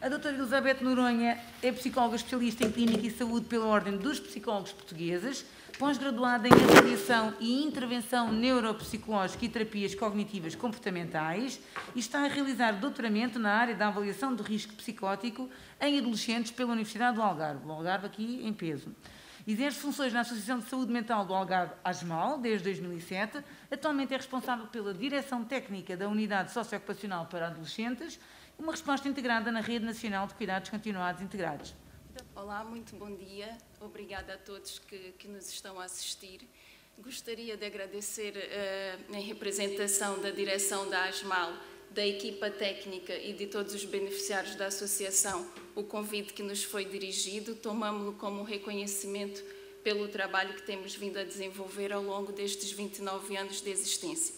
[SPEAKER 1] A doutora Elizabeth Noronha é psicóloga especialista em Clínica e Saúde pela Ordem dos Psicólogos Portugueses, pós-graduada em Avaliação e Intervenção Neuropsicológica e Terapias Cognitivas Comportamentais e está a realizar doutoramento na área da avaliação do risco psicótico em adolescentes pela Universidade do Algarve, o Algarve aqui em peso. Exerce funções na Associação de Saúde Mental do Algarve, ASMAL, desde 2007. Atualmente é responsável pela Direção Técnica da Unidade Socioocupacional para Adolescentes, uma resposta integrada na Rede Nacional de Cuidados Continuados Integrados.
[SPEAKER 13] Olá, muito bom dia. Obrigada a todos que nos estão a assistir. Gostaria de agradecer, em representação da direção da ASMAL, da equipa técnica e de todos os beneficiários da associação, o convite que nos foi dirigido. Tomamo-lo como um reconhecimento pelo trabalho que temos vindo a desenvolver ao longo destes 29 anos de existência.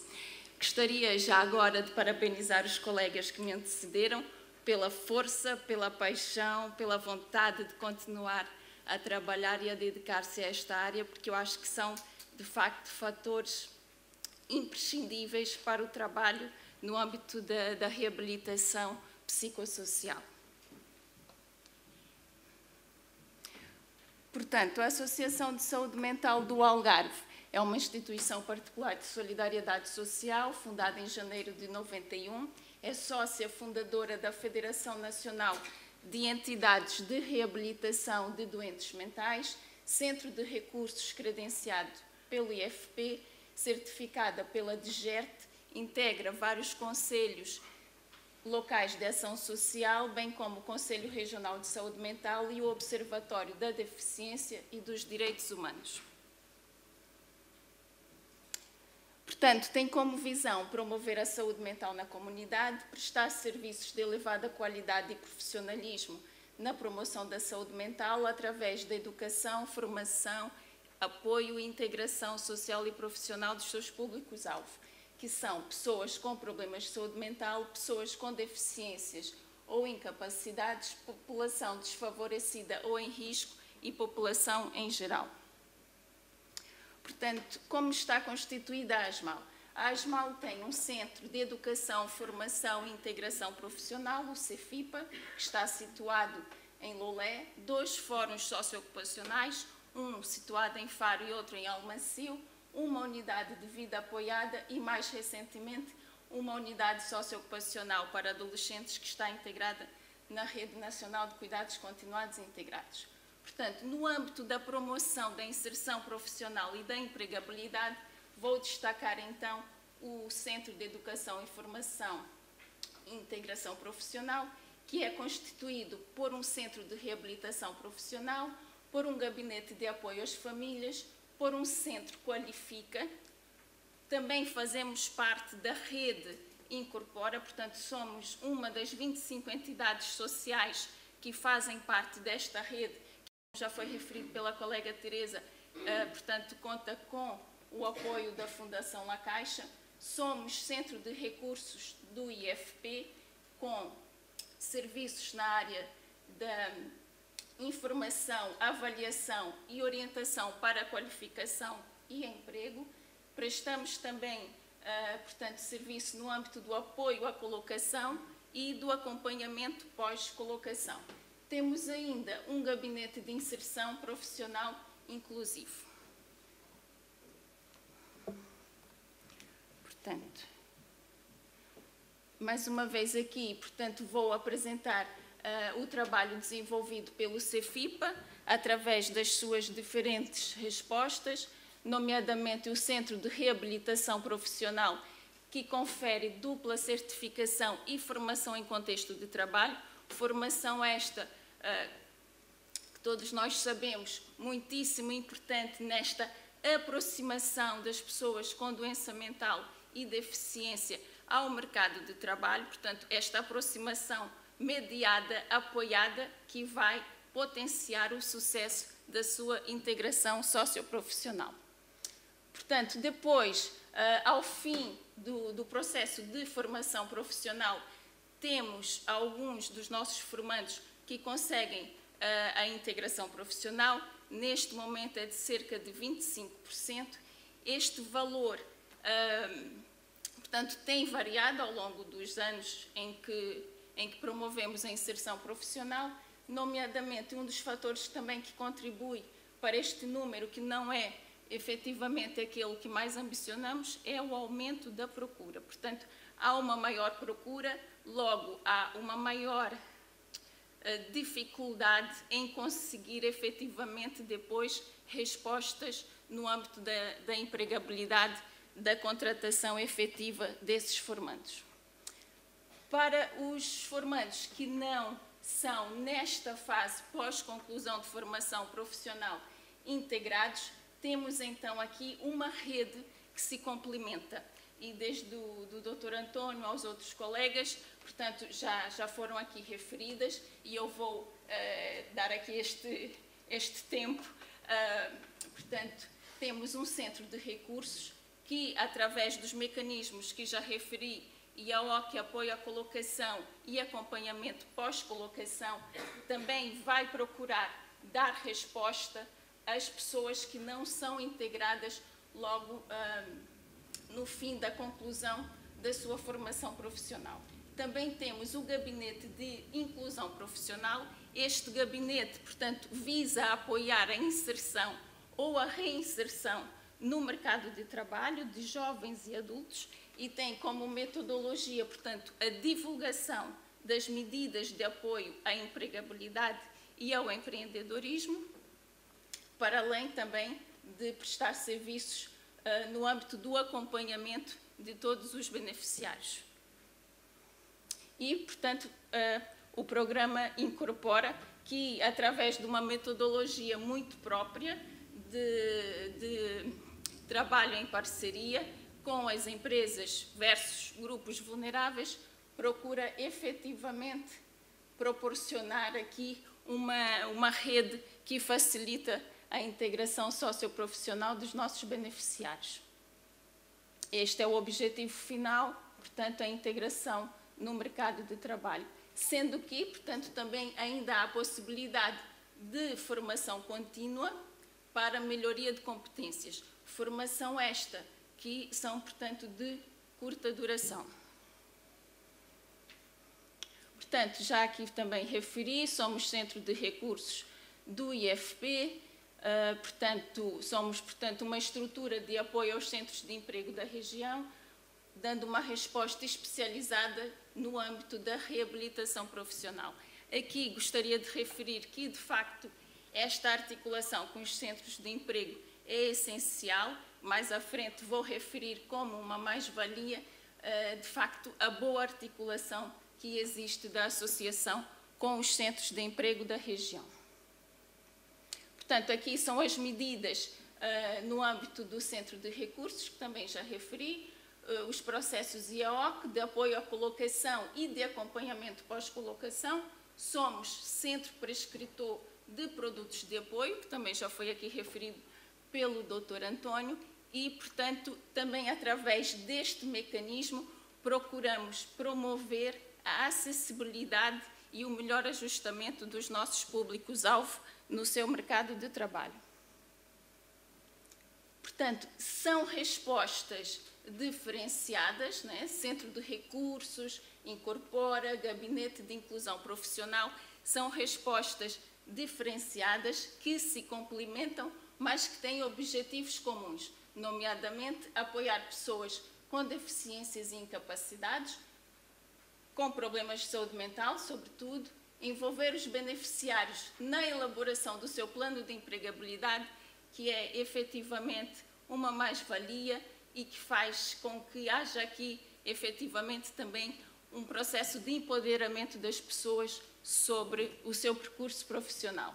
[SPEAKER 13] Gostaria já agora de parabenizar os colegas que me antecederam pela força, pela paixão, pela vontade de continuar a trabalhar e a dedicar-se a esta área, porque eu acho que são, de facto, fatores imprescindíveis para o trabalho no âmbito da reabilitação psicossocial. Portanto, a Associação de Saúde Mental do Algarve é uma instituição particular de solidariedade social, fundada em janeiro de 91, é sócia fundadora da Federação Nacional de Entidades de Reabilitação de Doentes Mentais, centro de recursos credenciado pelo IFP, certificada pela DGERT, integra vários conselhos locais de ação social, bem como o Conselho Regional de Saúde Mental e o Observatório da Deficiência e dos Direitos Humanos. Portanto, tem como visão promover a saúde mental na comunidade, prestar serviços de elevada qualidade e profissionalismo na promoção da saúde mental através da educação, formação, apoio e integração social e profissional dos seus públicos-alvo, que são pessoas com problemas de saúde mental, pessoas com deficiências ou incapacidades, população desfavorecida ou em risco e população em geral. Portanto, como está constituída a ASMAL? A ASMAL tem um Centro de Educação, Formação e Integração Profissional, o CEFIPA, que está situado em Lolé, 2 fóruns socioocupacionais, um situado em Faro e outro em Almacio, uma unidade de vida apoiada e, mais recentemente, uma unidade socioocupacional para adolescentes que está integrada na Rede Nacional de Cuidados Continuados e Integrados. Portanto, no âmbito da promoção da inserção profissional e da empregabilidade, vou destacar então o Centro de Educação e Formação e Integração Profissional, que é constituído por um centro de reabilitação profissional, por um gabinete de apoio às famílias, por um centro Qualifica. Também fazemos parte da rede Incorpora, portanto, somos uma das 25 entidades sociais que fazem parte desta rede, já foi referido pela colega Teresa, portanto, conta com o apoio da Fundação La Caixa. Somos centro de recursos do IFP, com serviços na área da informação, avaliação e orientação para a qualificação e emprego. Prestamos também, portanto, serviço no âmbito do apoio à colocação e do acompanhamento pós-colocação. Temos ainda um gabinete de inserção profissional inclusivo. Portanto, mais uma vez aqui, portanto, vou apresentar o trabalho desenvolvido pelo CEFIPA, através das suas diferentes respostas, nomeadamente o Centro de Reabilitação Profissional, que confere dupla certificação e formação em contexto de trabalho, formação esta que todos nós sabemos muitíssimo importante nesta aproximação das pessoas com doença mental e deficiência ao mercado de trabalho, portanto, esta aproximação mediada, apoiada, que vai potenciar o sucesso da sua integração socioprofissional. Portanto, depois, ao fim do processo de formação profissional, temos alguns dos nossos formandos que conseguem a integração profissional. Neste momento é de cerca de 25%. Este valor, portanto, tem variado ao longo dos anos em que promovemos a inserção profissional, nomeadamente um dos fatores também que contribui para este número, que não é efetivamente aquele que mais ambicionamos, é o aumento da procura. Portanto, há uma maior procura, logo há uma maior dificuldade em conseguir efetivamente depois respostas no âmbito da empregabilidade, da contratação efetiva desses formandos. Para os formandos que não são, nesta fase pós-conclusão de formação profissional, integrados, temos então aqui uma rede que se complementa. E desde do Dr. António aos outros colegas, portanto, já foram aqui referidas, e eu vou dar aqui este tempo. Portanto, temos um centro de recursos que, através dos mecanismos que já referi, IAOC, apoio à colocação e acompanhamento pós-colocação, também vai procurar dar resposta às pessoas que não são integradas logo no fim da conclusão da sua formação profissional. Também temos o Gabinete de Inclusão Profissional. Este gabinete, portanto, visa apoiar a inserção ou a reinserção no mercado de trabalho de jovens e adultos e tem como metodologia, portanto, a divulgação das medidas de apoio à empregabilidade e ao empreendedorismo, para além também de prestar serviços no âmbito do acompanhamento de todos os beneficiários. E, portanto, o programa incorpora que, através de uma metodologia muito própria de trabalho em parceria com as empresas versus grupos vulneráveis, procura efetivamente proporcionar aqui uma rede que facilita a integração socioprofissional dos nossos beneficiários. Este é o objetivo final, portanto, a integração no mercado de trabalho, sendo que, portanto, também ainda há a possibilidade de formação contínua para melhoria de competências. Formação esta que são, portanto, de curta duração. Portanto, já aqui também referi, somos centro de recursos do IFP, somos, portanto, uma estrutura de apoio aos centros de emprego da região, dando uma resposta especializada no âmbito da reabilitação profissional. Aqui gostaria de referir que, de facto, esta articulação com os centros de emprego é essencial. Mais à frente vou referir como uma mais-valia, de facto, a boa articulação que existe da associação com os centros de emprego da região. Portanto, aqui são as medidas no âmbito do Centro de Recursos, que também já referi, os processos IAOC de apoio à colocação e de acompanhamento pós-colocação. Somos centro prescritor de produtos de apoio, que também já foi aqui referido pelo Dr. António, e, portanto, também através deste mecanismo procuramos promover a acessibilidade e o melhor ajustamento dos nossos públicos-alvo no seu mercado de trabalho. Portanto, são respostas diferenciadas, né? Centro de Recursos, incorpora, Gabinete de Inclusão Profissional, são respostas diferenciadas que se complementam, mas que têm objetivos comuns, nomeadamente apoiar pessoas com deficiências e incapacidades, com problemas de saúde mental, sobretudo, envolver os beneficiários na elaboração do seu plano de empregabilidade, que é efetivamente uma mais-valia e que faz com que haja aqui efetivamente também um processo de empoderamento das pessoas sobre o seu percurso profissional.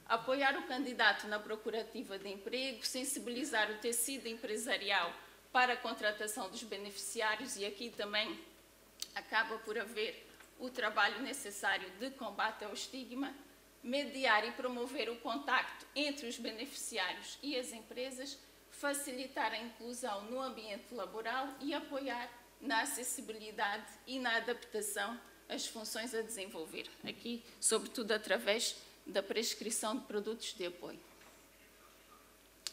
[SPEAKER 13] Apoiar o candidato na procurativa de emprego, sensibilizar o tecido empresarial para a contratação dos beneficiários, e aqui também acaba por haver o trabalho necessário de combate ao estigma, mediar e promover o contacto entre os beneficiários e as empresas, facilitar a inclusão no ambiente laboral e apoiar na acessibilidade e na adaptação às funções a desenvolver, aqui, sobretudo, através da prescrição de produtos de apoio.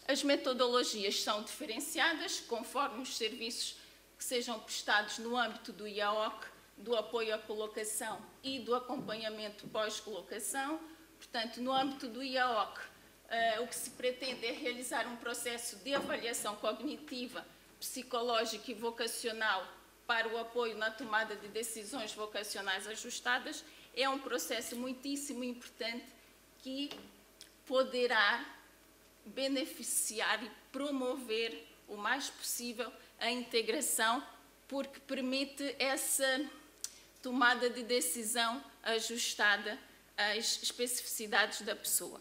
[SPEAKER 13] As metodologias são diferenciadas conforme os serviços que sejam prestados no âmbito do IAOC, do apoio à colocação e do acompanhamento pós-colocação. Portanto, no âmbito do IAOC, o que se pretende é realizar um processo de avaliação cognitiva, psicológica e vocacional para o apoio na tomada de decisões vocacionais ajustadas. É um processo muitíssimo importante que poderá beneficiar e promover o mais possível a integração, porque permite essa tomada de decisão ajustada às especificidades da pessoa.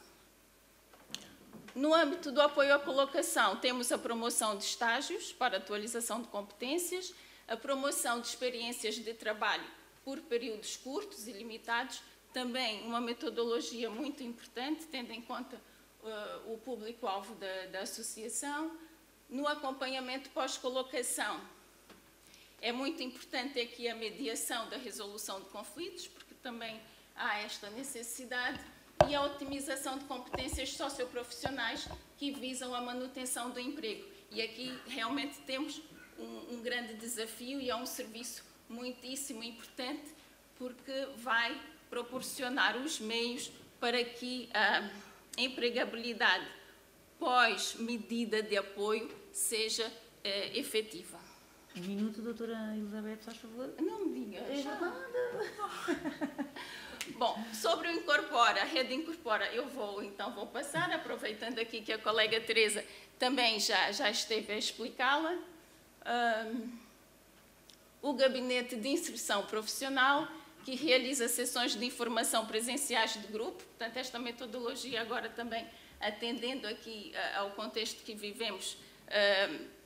[SPEAKER 13] No âmbito do apoio à colocação, temos a promoção de estágios para atualização de competências, a promoção de experiências de trabalho por períodos curtos e limitados, também uma metodologia muito importante, tendo em conta o público-alvo da associação, No acompanhamento pós-colocação, é muito importante aqui a mediação da resolução de conflitos, porque também há esta necessidade, e a otimização de competências socioprofissionais que visam a manutenção do emprego. E aqui realmente temos um grande desafio e é um serviço muitíssimo importante, porque vai proporcionar os meios para que a empregabilidade pós-medida de apoio seja efetiva.
[SPEAKER 1] Um minuto, doutora Elizabeth, faz favor.
[SPEAKER 13] Não me diga. Bom, sobre o Incorpora, a rede Incorpora, eu vou passar, aproveitando aqui que a colega Teresa também já esteve a explicá-la. O Gabinete de Inserção Profissional, que realiza sessões de informação presenciais de grupo, portanto, esta metodologia agora também, atendendo aqui ao contexto que vivemos,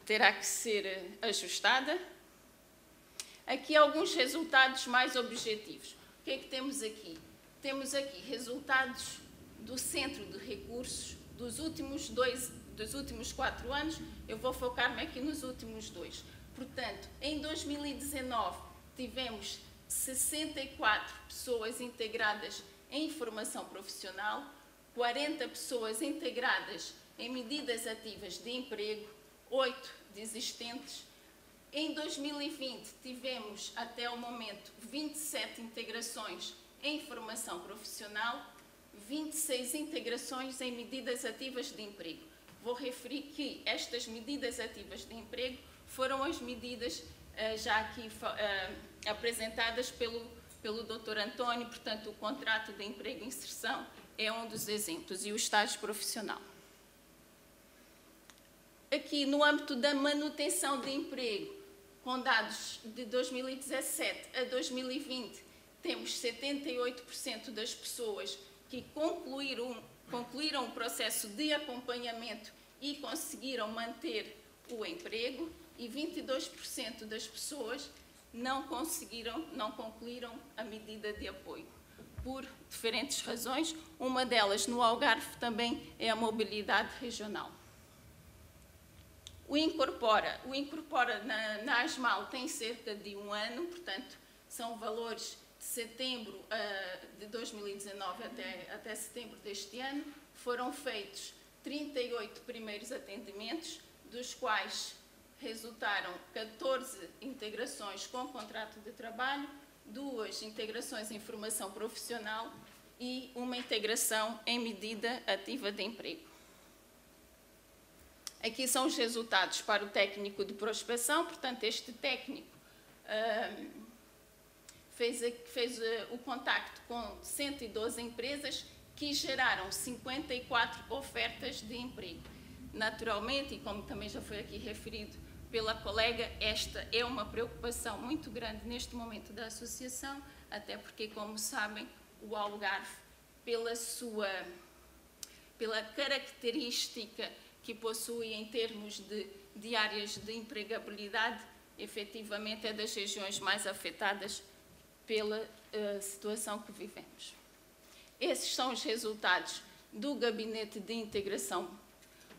[SPEAKER 13] terá que ser ajustada. Aqui alguns resultados mais objetivos. O que é que temos aqui? Temos aqui resultados do Centro de Recursos dos últimos 4 anos. Eu vou focar-me aqui nos últimos 2. Portanto, em 2019, tivemos 64 pessoas integradas em formação profissional, 40 pessoas integradas em medidas ativas de emprego, 8 desistentes. Em 2020, tivemos, até o momento, 27 integrações em formação profissional, 26 integrações em medidas ativas de emprego. Vou referir que estas medidas ativas de emprego foram as medidas já aqui apresentadas pelo Dr. António, portanto, o contrato de emprego e inserção é um dos exemplos, e o estágio profissional. Aqui, no âmbito da manutenção de emprego, com dados de 2017 a 2020, temos 78% das pessoas que concluíram o processo de acompanhamento e conseguiram manter o emprego, e 22% das pessoas não concluíram a medida de apoio, por diferentes razões. Uma delas, no Algarve, também é a mobilidade regional. O Incorpora na ASMAL tem cerca de 1 ano, portanto, são valores de setembro de 2019 até setembro deste ano. Foram feitos 38 primeiros atendimentos, dos quais resultaram 14 integrações com contrato de trabalho, 2 integrações em formação profissional e 1 integração em medida ativa de emprego. Aqui são os resultados para o técnico de prospecção. Portanto, este técnico fez o contacto com 112 empresas que geraram 54 ofertas de emprego. Naturalmente, e como também já foi aqui referido pela colega, esta é uma preocupação muito grande neste momento da associação, até porque, como sabem, o Algarve, pela característica que possui em termos de áreas de empregabilidade, efetivamente é das regiões mais afetadas pela situação que vivemos. Esses são os resultados do Gabinete de Integração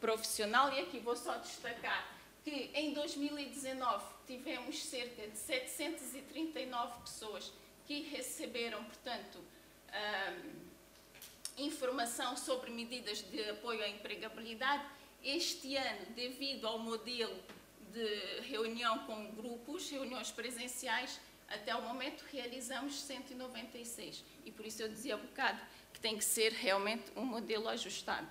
[SPEAKER 13] Profissional, e aqui vou só destacar que em 2019 tivemos cerca de 739 pessoas que receberam, portanto, informação sobre medidas de apoio à empregabilidade. Este ano, devido ao modelo de reunião com grupos, reuniões presenciais, até o momento realizamos 196. E por isso eu dizia há bocado que tem que ser realmente um modelo ajustado.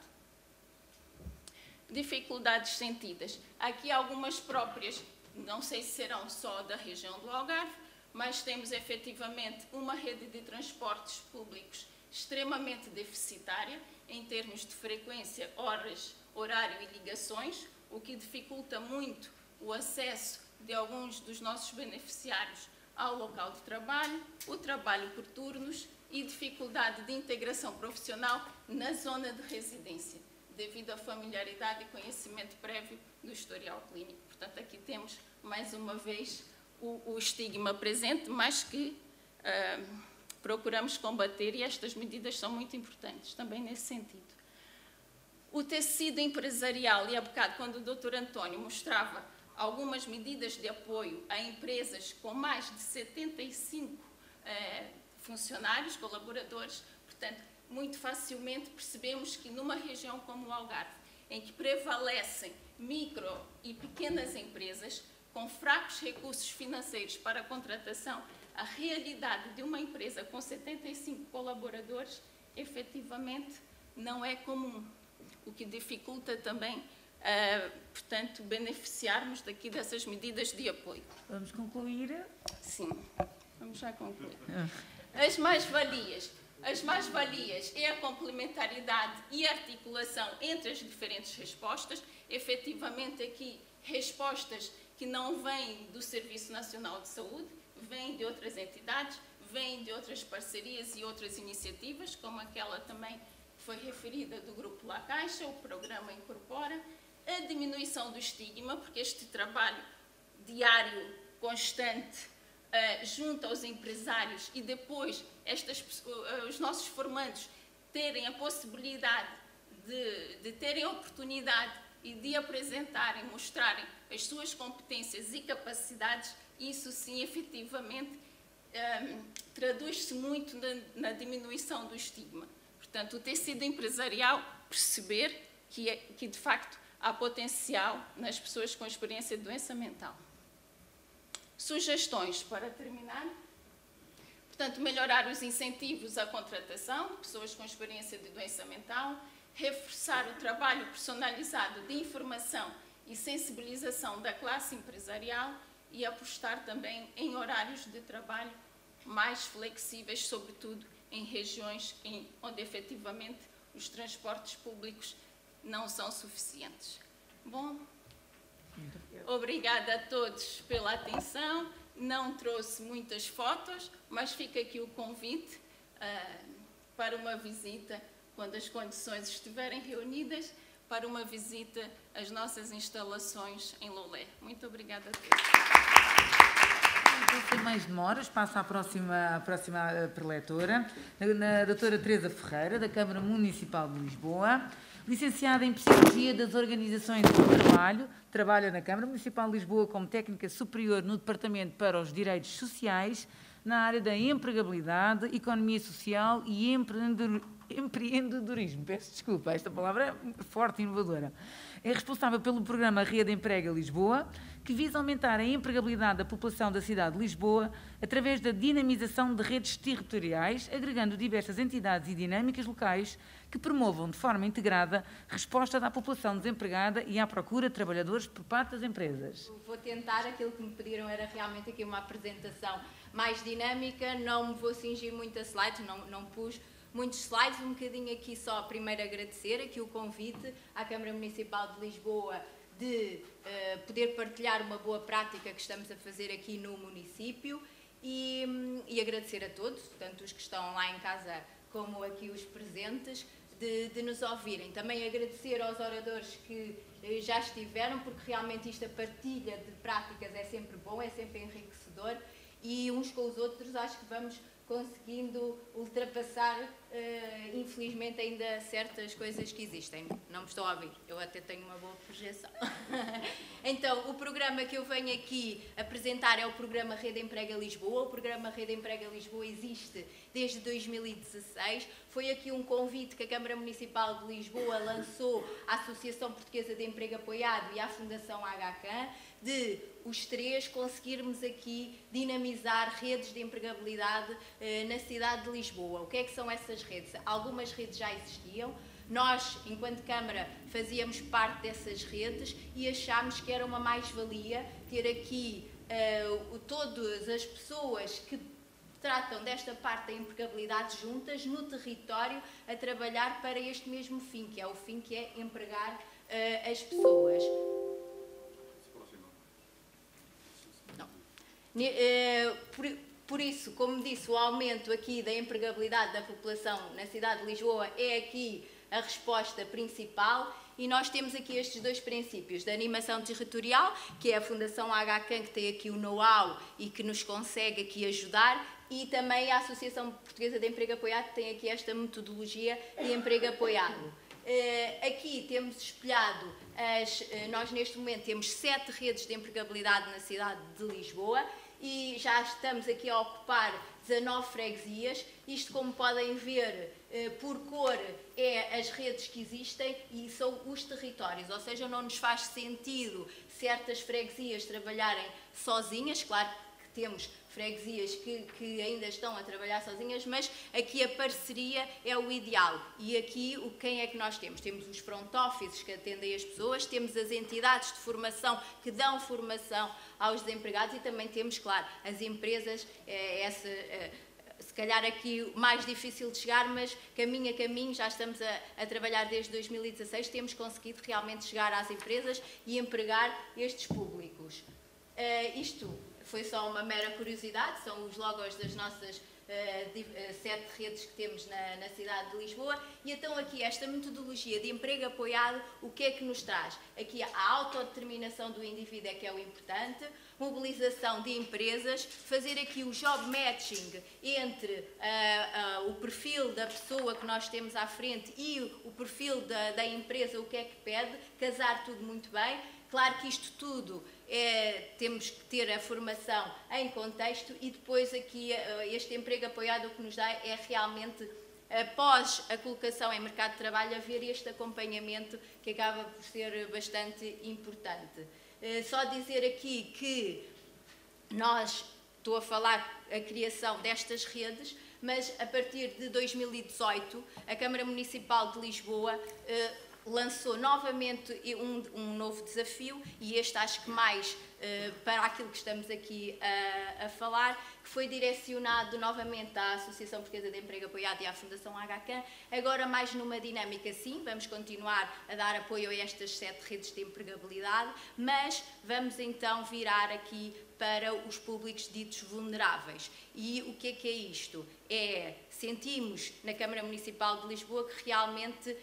[SPEAKER 13] Dificuldades sentidas. Aqui algumas próprias, não sei se serão só da região do Algarve, mas temos efetivamente uma rede de transportes públicos extremamente deficitária em termos de frequência, horas, horário e ligações, o que dificulta muito o acesso de alguns dos nossos beneficiários ao local de trabalho, o trabalho por turnos e dificuldade de integração profissional na zona de residência, devido à familiaridade e conhecimento prévio do historial clínico. Portanto, aqui temos, mais uma vez, o estigma presente, mas que procuramos combater, e estas medidas são muito importantes também nesse sentido. O tecido empresarial, e há bocado, quando o Dr. António mostrava algumas medidas de apoio a empresas com mais de 75 funcionários, colaboradores, portanto, muito facilmente percebemos que numa região como o Algarve, em que prevalecem micro e pequenas empresas, com fracos recursos financeiros para a contratação, a realidade de uma empresa com 75 colaboradores, efetivamente, não é comum, o que dificulta também, portanto, beneficiarmos daqui dessas medidas de apoio.
[SPEAKER 1] Vamos concluir?
[SPEAKER 13] Sim, vamos já concluir. As mais-valias. As mais-valias é a complementaridade e articulação entre as diferentes respostas, efetivamente aqui respostas que não vêm do Serviço Nacional de Saúde, vêm de outras entidades, vêm de outras parcerias e outras iniciativas, como aquela também foi referida do Grupo La Caixa, o programa Incorpora, a diminuição do estigma, porque este trabalho diário, constante, junto aos empresários e depois os nossos formandos terem a possibilidade de terem a oportunidade e de apresentarem, mostrarem as suas competências e capacidades, isso sim, efetivamente, traduz-se muito na diminuição do estigma. Portanto, o tecido empresarial perceber que de facto há potencial nas pessoas com experiência de doença mental. Sugestões para terminar. Portanto, melhorar os incentivos à contratação de pessoas com experiência de doença mental, reforçar o trabalho personalizado de informação e sensibilização da classe empresarial e apostar também em horários de trabalho mais flexíveis, sobretudo em regiões onde efetivamente os transportes públicos não são suficientes. Bom, obrigada a todos pela atenção. Não trouxe muitas fotos, mas fica aqui o convite para uma visita, quando as condições estiverem reunidas, para uma visita às nossas instalações em Loulé. Muito obrigada a todos.
[SPEAKER 1] Sem mais demoras, passo à próxima preletora, a doutora Teresa Ferreira, da Câmara Municipal de Lisboa, licenciada em Psicologia das Organizações do Trabalho, trabalha na Câmara Municipal de Lisboa como técnica superior no Departamento para os Direitos Sociais, na área da empregabilidade, economia social e empreendedorismo. Peço desculpa, esta palavra é forte e inovadora. É responsável pelo programa Rede Emprega Lisboa, que visa aumentar a empregabilidade da população da cidade de Lisboa através da dinamização de redes territoriais, agregando diversas entidades e dinâmicas locais que promovam de forma integrada resposta da população desempregada e à procura de trabalhadores por parte das empresas.
[SPEAKER 14] Vou tentar, aquilo que me pediram era realmente aqui uma apresentação mais dinâmica, não me vou cingir muito a slides, não pus muitos slides, um bocadinho aqui só primeiro agradecer aqui o convite à Câmara Municipal de Lisboa de poder partilhar uma boa prática que estamos a fazer aqui no município e agradecer a todos, tanto os que estão lá em casa como aqui os presentes, de nos ouvirem. Também agradecer aos oradores que já estiveram, porque realmente esta partilha de práticas é sempre bom, é sempre enriquecedor e uns com os outros acho que vamos conseguindo ultrapassar, infelizmente, ainda certas coisas que existem. Não me estou a ouvir, eu até tenho uma boa projeção. Então, o programa que eu venho aqui apresentar é o programa Rede Emprega Lisboa. O programa Rede Emprega Lisboa existe desde 2016. Foi aqui um convite que a Câmara Municipal de Lisboa lançou à Associação Portuguesa de Emprego Apoiado e à Fundação HCAN, de os três conseguirmos aqui dinamizar redes de empregabilidade na cidade de Lisboa. O que é que são essas redes? Algumas redes já existiam. Nós, enquanto Câmara, fazíamos parte dessas redes e achámos que era uma mais-valia ter aqui todas as pessoas que tratam desta parte da empregabilidade juntas no território a trabalhar para este mesmo fim, que é o fim que é empregar as pessoas. Por isso, como disse, o aumento aqui da empregabilidade da população na cidade de Lisboa é aqui a resposta principal e nós temos aqui estes dois princípios, da animação territorial, que é a Fundação HCAN, que tem aqui o know-how e que nos consegue aqui ajudar, e também a Associação Portuguesa de Emprego Apoiado, que tem aqui esta metodologia de emprego apoiado. Aqui temos espelhado, nós neste momento temos 7 redes de empregabilidade na cidade de Lisboa e já estamos aqui a ocupar 19 freguesias. Isto, como podem ver, por cor, é as redes que existem e são os territórios, ou seja, não nos faz sentido certas freguesias trabalharem sozinhas. Claro que temos freguesias que ainda estão a trabalhar sozinhas, mas aqui a parceria é o ideal. E aqui quem é que nós temos? Temos os front offices que atendem as pessoas, temos as entidades de formação que dão formação aos desempregados e também temos, claro, as empresas, se calhar aqui mais difícil de chegar, mas caminho a caminho, já estamos a trabalhar desde 2016, temos conseguido realmente chegar às empresas e empregar estes públicos. Isto foi só uma mera curiosidade, são os logos das nossas 7 redes que temos na cidade de Lisboa. E então aqui esta metodologia de emprego apoiado, o que é que nos traz? Aqui a autodeterminação do indivíduo é que é o importante, mobilização de empresas, fazer aqui o job matching entre o perfil da pessoa que nós temos à frente e o perfil da empresa, o que é que pede, casar tudo muito bem. Claro que isto tudo temos que ter a formação em contexto e depois aqui este emprego apoiado o que nos dá é realmente, após a colocação em mercado de trabalho, haver este acompanhamento que acaba por ser bastante importante. Só dizer aqui que estou a falar a criação destas redes, mas a partir de 2018 a Câmara Municipal de Lisboa lançou novamente um novo desafio, e este acho que mais para aquilo que estamos aqui a falar, que foi direcionado novamente à Associação Portuguesa de Emprego Apoiado e à Fundação HCAN, agora mais numa dinâmica sim, vamos continuar a dar apoio a estas 7 redes de empregabilidade, mas vamos então virar aqui para os públicos ditos vulneráveis. E o que é isto? Sentimos na Câmara Municipal de Lisboa que realmente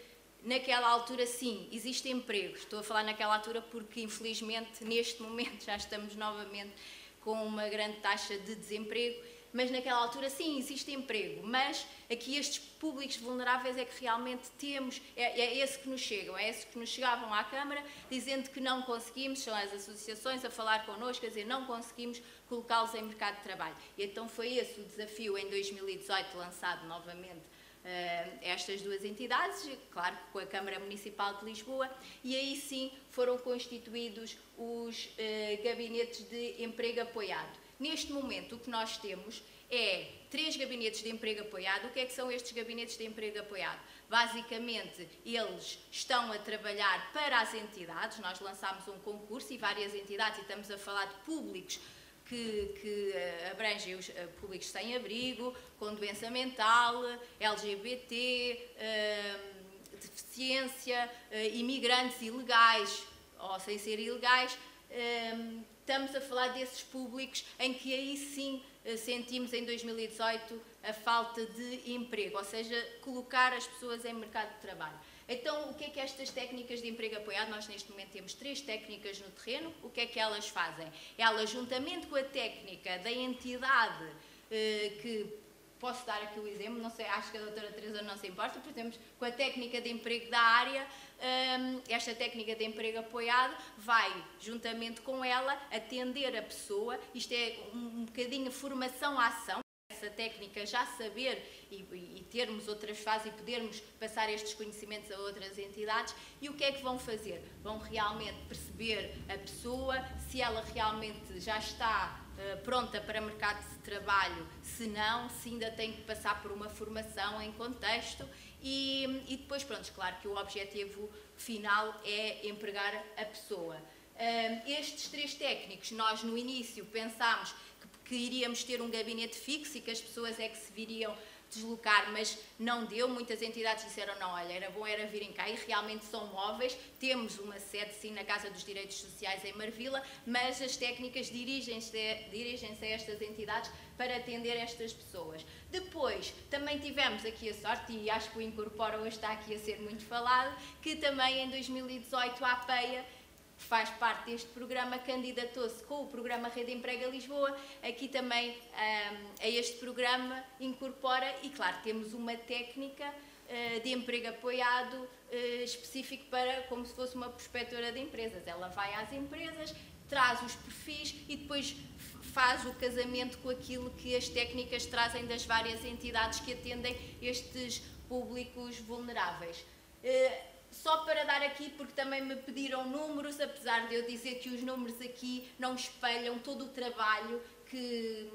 [SPEAKER 14] naquela altura, sim, existe emprego. Estou a falar naquela altura porque, infelizmente, neste momento já estamos novamente com uma grande taxa de desemprego, mas naquela altura, sim, existe emprego. Mas aqui estes públicos vulneráveis é que realmente temos, é esse que nos chegam, é esse que nos chegavam à Câmara, dizendo que não conseguimos, são as associações a falar connosco, a dizer não conseguimos colocá-los em mercado de trabalho. E então foi esse o desafio em 2018 lançado novamente estas 2 entidades, claro, com a Câmara Municipal de Lisboa, e aí sim foram constituídos os gabinetes de emprego apoiado. Neste momento o que nós temos é 3 gabinetes de emprego apoiado. O que é que são estes gabinetes de emprego apoiado? Basicamente, eles estão a trabalhar para as entidades. Nós lançámos um concurso e várias entidades, e estamos a falar de públicos que abrangem os públicos sem abrigo, com doença mental, LGBT, deficiência, imigrantes ilegais ou sem ser ilegais. Estamos a falar desses públicos em que aí sim sentimos em 2018 a falta de emprego, ou seja, colocar as pessoas em mercado de trabalho. Então, o que é que estas técnicas de emprego apoiado? Nós neste momento temos 3 técnicas no terreno. O que é que elas fazem? Elas, juntamente com a técnica da entidade, que posso dar aqui o exemplo, não sei, acho que a doutora Teresa não se importa, por exemplo, com a técnica de emprego da área, esta técnica de emprego apoiado vai, juntamente com ela, atender a pessoa. Isto é um bocadinho formação à ação. Essa técnica, já saber e termos outras fases e podermos passar estes conhecimentos a outras entidades. E o que é que vão fazer? Vão realmente perceber a pessoa, se ela realmente já está pronta para o mercado de trabalho, se não, se ainda tem que passar por uma formação em contexto e depois, pronto, claro que o objetivo final é empregar a pessoa. Estes 3 técnicos, nós no início pensámos que iríamos ter um gabinete fixo e que as pessoas é que se viriam deslocar, mas não deu. Muitas entidades disseram não, olha, era bom era virem cá, e realmente são móveis. Temos uma sede sim na Casa dos Direitos Sociais em Marvila, mas as técnicas dirigem-se a estas entidades para atender estas pessoas. Depois também tivemos aqui a sorte, e acho que o Incorpora hoje está aqui a ser muito falado, que também em 2018 a APEIA faz parte deste programa, candidatou-se com o programa Rede Emprega Lisboa, aqui também a este programa incorpora, e claro, temos uma técnica de emprego apoiado específico para, como se fosse uma prospectora de empresas. Ela vai às empresas, traz os perfis e depois faz o casamento com aquilo que as técnicas trazem das várias entidades que atendem estes públicos vulneráveis. Só para dar aqui, porque também me pediram números, apesar de eu dizer que os números aqui não espelham todo o trabalho que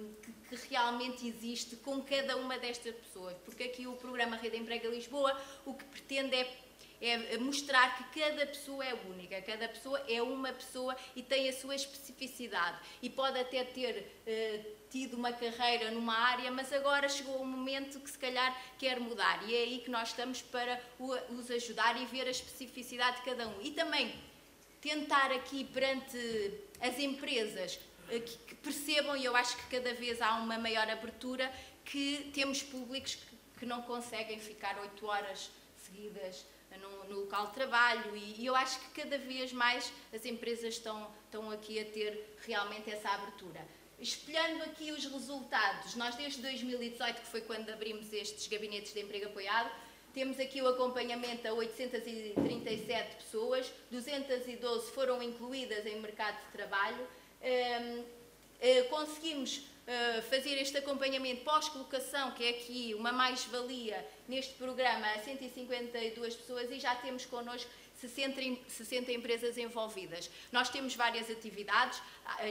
[SPEAKER 14] realmente existe com cada uma destas pessoas, porque aqui o programa Rede Emprega Lisboa o que pretende é mostrar que cada pessoa é única, cada pessoa é uma pessoa e tem a sua especificidade e pode até ter tido uma carreira numa área, mas agora chegou um momento que se calhar quer mudar, e é aí que nós estamos para os ajudar e ver a especificidade de cada um. E também tentar aqui perante as empresas que percebam, e eu acho que cada vez há uma maior abertura, que temos públicos que não conseguem ficar 8 horas seguidas no local de trabalho, e eu acho que cada vez mais as empresas estão aqui a ter realmente essa abertura. Espelhando aqui os resultados, nós desde 2018, que foi quando abrimos estes gabinetes de emprego apoiado, temos aqui o acompanhamento a 837 pessoas, 212 foram incluídas em mercado de trabalho. Conseguimos fazer este acompanhamento pós-colocação, que é aqui uma mais-valia neste programa, a 152 pessoas, e já temos connosco 60 empresas envolvidas. Nós temos várias atividades,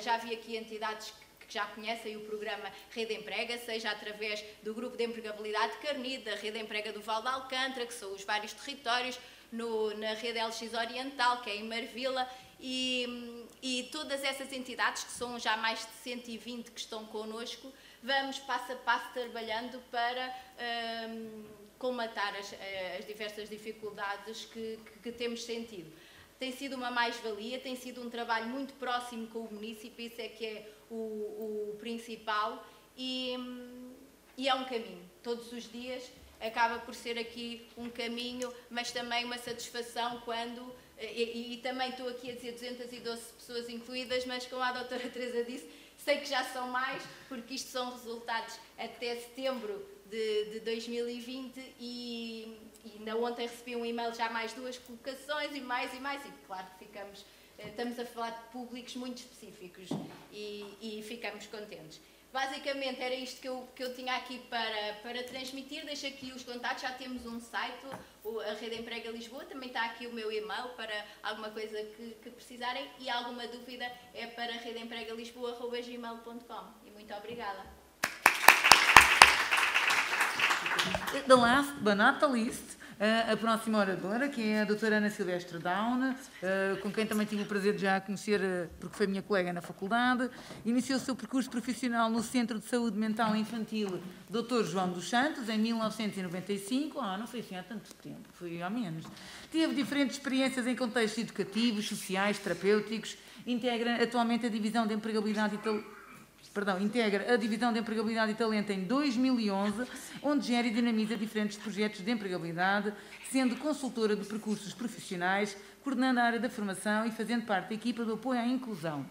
[SPEAKER 14] já vi aqui entidades que já conhecem o programa Rede Emprega, seja através do Grupo de Empregabilidade de Carnide, da Rede Emprega do Val de Alcântara, que são os vários territórios, na Rede LX Oriental, que é em Marvila, e todas essas entidades, que são já mais de 120 que estão connosco, vamos passo a passo trabalhando para colmatar as diversas dificuldades que temos sentido. Tem sido uma mais-valia, tem sido um trabalho muito próximo com o município, isso é que é o principal, e é um caminho. Todos os dias acaba por ser aqui um caminho, mas também uma satisfação quando, e também estou aqui a dizer 212 pessoas incluídas, mas como a doutora Teresa disse, sei que já são mais, porque isto são resultados até setembro de 2020 e ainda ontem recebi um e-mail já mais 2 colocações e mais, e claro que estamos a falar de públicos muito específicos e ficamos contentes. Basicamente era isto que eu tinha aqui para transmitir. Deixo aqui os contatos, já temos um site, a Rede Emprega Lisboa, também está aqui o meu e-mail para alguma coisa que precisarem, e alguma dúvida é para redeempregalisboa@gmail.com. E muito obrigada.
[SPEAKER 1] The last but not the least, a próxima oradora, que é a doutora Ana Silvestre Daune, com quem também tive o prazer de já conhecer, porque foi minha colega na faculdade. Iniciou o seu percurso profissional no Centro de Saúde Mental Infantil Dr. João dos Santos, em 1995. Não foi assim há tanto tempo, foi há menos. Teve diferentes experiências em contextos educativos, sociais, terapêuticos. Integra atualmente a Divisão de Empregabilidade integra a Divisão de Empregabilidade e Talento em 2011, onde gera e dinamiza diferentes projetos de empregabilidade, sendo consultora de percursos profissionais, coordenando a área da formação e fazendo parte da equipa de apoio à inclusão.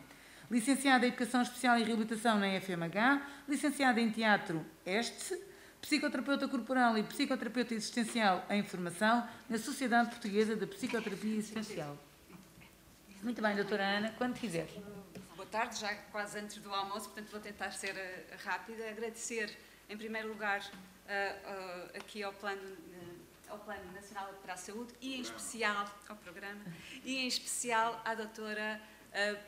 [SPEAKER 1] Licenciada em Educação Especial e Reabilitação na FMH, licenciada em Teatro ESTE, psicoterapeuta corporal e psicoterapeuta existencial em formação na Sociedade Portuguesa da Psicoterapia Existencial. Muito bem, doutora Ana, quando quiser.
[SPEAKER 15] Boa tarde, já quase antes do almoço, portanto vou tentar ser rápida. Agradecer, em primeiro lugar, aqui ao Plano Nacional para a Saúde e, em especial, ao programa, e, em especial, à doutora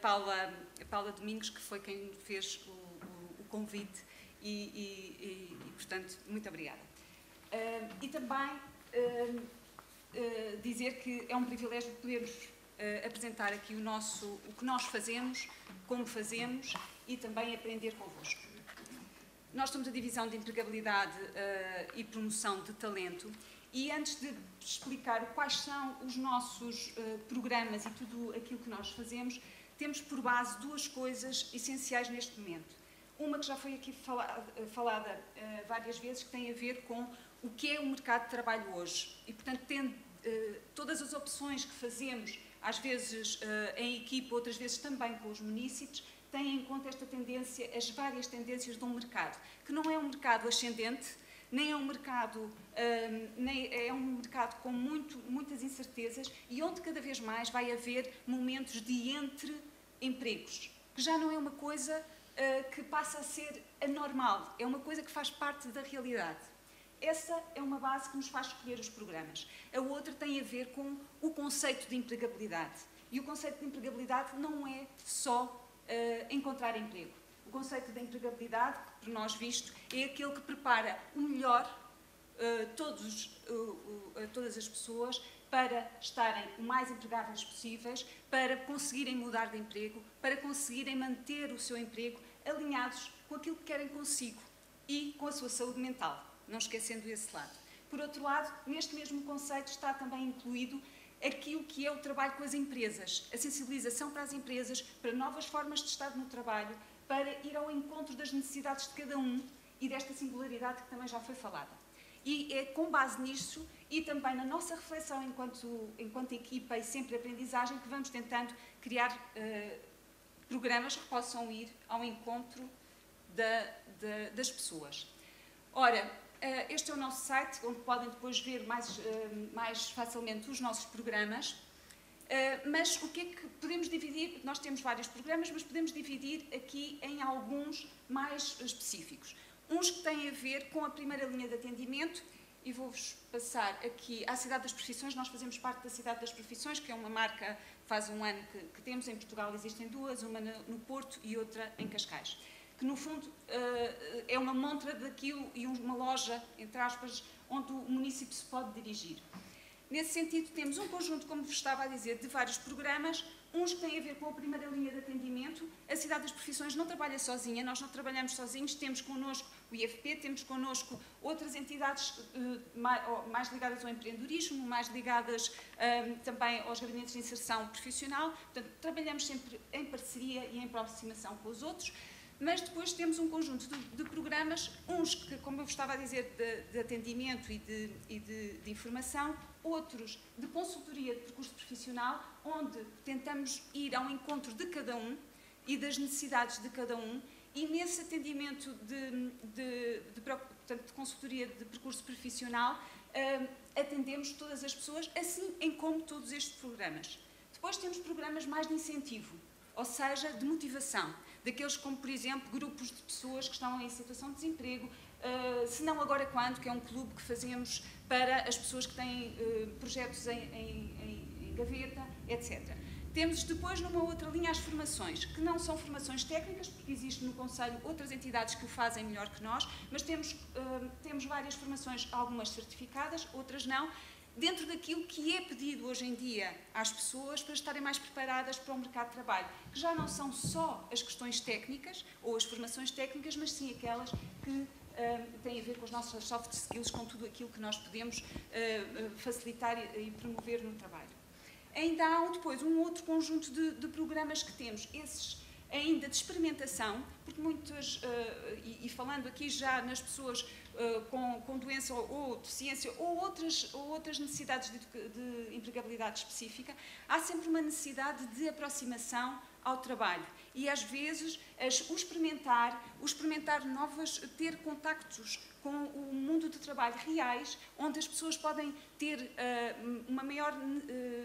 [SPEAKER 15] Paula Domingos, que foi quem fez o convite e, portanto, muito obrigada. E também dizer que é um privilégio podermos apresentar aqui o que nós fazemos, como fazemos e também aprender convosco. Nós somos a Divisão de Empregabilidade e Promoção de Talento e antes de explicar quais são os nossos programas e tudo aquilo que nós fazemos, temos por base 2 coisas essenciais neste momento. Uma que já foi aqui falada várias vezes, que tem a ver com o que é o mercado de trabalho hoje e, portanto, tendo todas as opções que fazemos às vezes em equipa, outras vezes também com os munícipes, têm em conta esta tendência, as várias tendências de um mercado, que não é um mercado ascendente, nem é um mercado, é um mercado com muitas incertezas e onde cada vez mais vai haver momentos de entre-empregos, que já não é uma coisa que passa a ser anormal, é uma coisa que faz parte da realidade. Essa é uma base que nos faz escolher os programas. A outra tem a ver com o conceito de empregabilidade. E o conceito de empregabilidade não é só encontrar emprego. O conceito de empregabilidade, por nós visto, é aquele que prepara o melhor todas as pessoas para estarem o mais empregáveis possíveis, para conseguirem mudar de emprego, para conseguirem manter o seu emprego alinhados com aquilo que querem consigo e com a sua saúde mental, não esquecendo esse lado. Por outro lado, neste mesmo conceito está também incluído aquilo que é o trabalho com as empresas, a sensibilização para as empresas, para novas formas de estar no trabalho, para ir ao encontro das necessidades de cada um e desta singularidade que também já foi falada. E é com base nisso e também na nossa reflexão enquanto equipa e sempre aprendizagem que vamos tentando criar programas que possam ir ao encontro das pessoas. Ora, este é o nosso site, onde podem depois ver mais facilmente os nossos programas. Mas o que é que podemos dividir? Nós temos vários programas, mas podemos dividir aqui em alguns mais específicos. Uns que têm a ver com a primeira linha de atendimento, e vou-vos passar aqui à Cidade das Profissões. Nós fazemos parte da Cidade das Profissões, que é uma marca, faz um ano que temos, em Portugal existem duas, uma no Porto e outra em Cascais, que no fundo é uma montra daquilo e uma loja, entre aspas, onde o município se pode dirigir. Nesse sentido, temos um conjunto, como vos estava a dizer, de vários programas, uns que têm a ver com a primeira linha de atendimento. A Cidade das Profissões não trabalha sozinha, nós não trabalhamos sozinhos, temos connosco o IFP, temos connosco outras entidades mais ligadas ao empreendedorismo, mais ligadas também aos gabinetes de inserção profissional. Portanto, trabalhamos sempre em parceria e em aproximação com os outros. Mas depois temos um conjunto de programas, uns que, como eu vos estava a dizer, de atendimento e de informação, outros de consultoria de percurso profissional, onde tentamos ir ao encontro de cada um e das necessidades de cada um, e nesse atendimento portanto, de consultoria de percurso profissional, atendemos todas as pessoas, assim como todos estes programas. Depois temos programas mais de incentivo, ou seja, de motivação, daqueles como, por exemplo, grupos de pessoas que estão em situação de desemprego, se não agora quando, que é um clube que fazemos para as pessoas que têm projetos em gaveta, etc. Temos depois numa outra linha as formações, que não são formações técnicas, porque existe no Conselho outras entidades que o fazem melhor que nós, mas temos várias formações, algumas certificadas, outras não, dentro daquilo que é pedido hoje em dia às pessoas para estarem mais preparadas para o mercado de trabalho, que já não são só as questões técnicas ou as formações técnicas, mas sim aquelas que têm a ver com as nossas soft skills, com tudo aquilo que nós podemos facilitar e promover no trabalho. Ainda há depois um outro conjunto de programas que temos, esses ainda de experimentação, porque muitas, e falando aqui já nas pessoas com doença ou deficiência ou outras necessidades de empregabilidade específica, há sempre uma necessidade de aproximação ao trabalho e às vezes o experimentar novas, ter contactos com o mundo de trabalho reais, onde as pessoas podem ter uma maior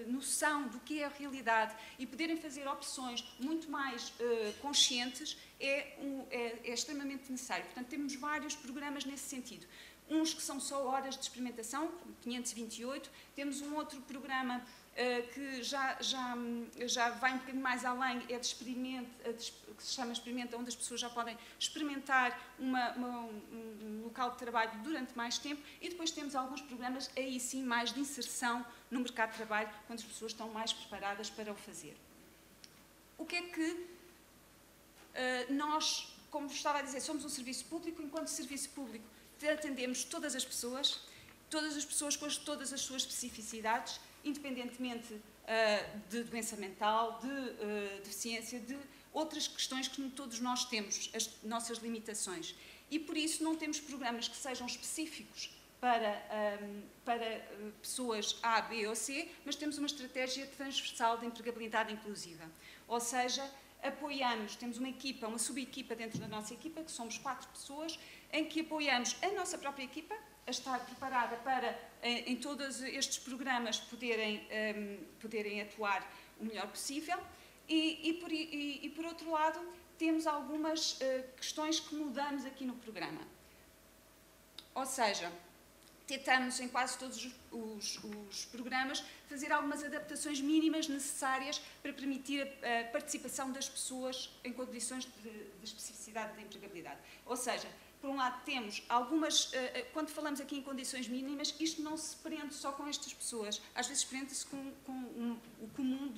[SPEAKER 15] noção do que é a realidade e poderem fazer opções muito mais conscientes, é extremamente necessário. Portanto, temos vários programas nesse sentido. Uns que são só horas de experimentação, 528, temos um outro programa que já vai um bocadinho mais além, que se chama Experimenta, onde as pessoas já podem experimentar um local de trabalho durante mais tempo, e depois temos alguns programas aí sim mais de inserção no mercado de trabalho, quando as pessoas estão mais preparadas para o fazer. O que é que nós, como vos estava a dizer, somos um serviço público, enquanto serviço público atendemos todas as pessoas com todas as suas especificidades, independentemente de doença mental, de deficiência, de outras questões que todos nós temos, as nossas limitações. E por isso não temos programas que sejam específicos para pessoas A, B ou C, mas temos uma estratégia transversal de empregabilidade inclusiva. Ou seja, apoiamos, temos uma equipa, uma subequipa dentro da nossa equipa, que somos 4 pessoas, em que apoiamos a nossa própria equipa a estar preparada para, em todos estes programas, poderem atuar o melhor possível. E por outro lado, temos algumas questões que mudamos aqui no programa. Ou seja, tentamos em quase todos os programas fazer algumas adaptações mínimas necessárias para permitir a participação das pessoas em condições de especificidade da empregabilidade. Ou seja, por um lado temos algumas, quando falamos aqui em condições mínimas, isto não se prende só com estas pessoas, às vezes prende-se com o comum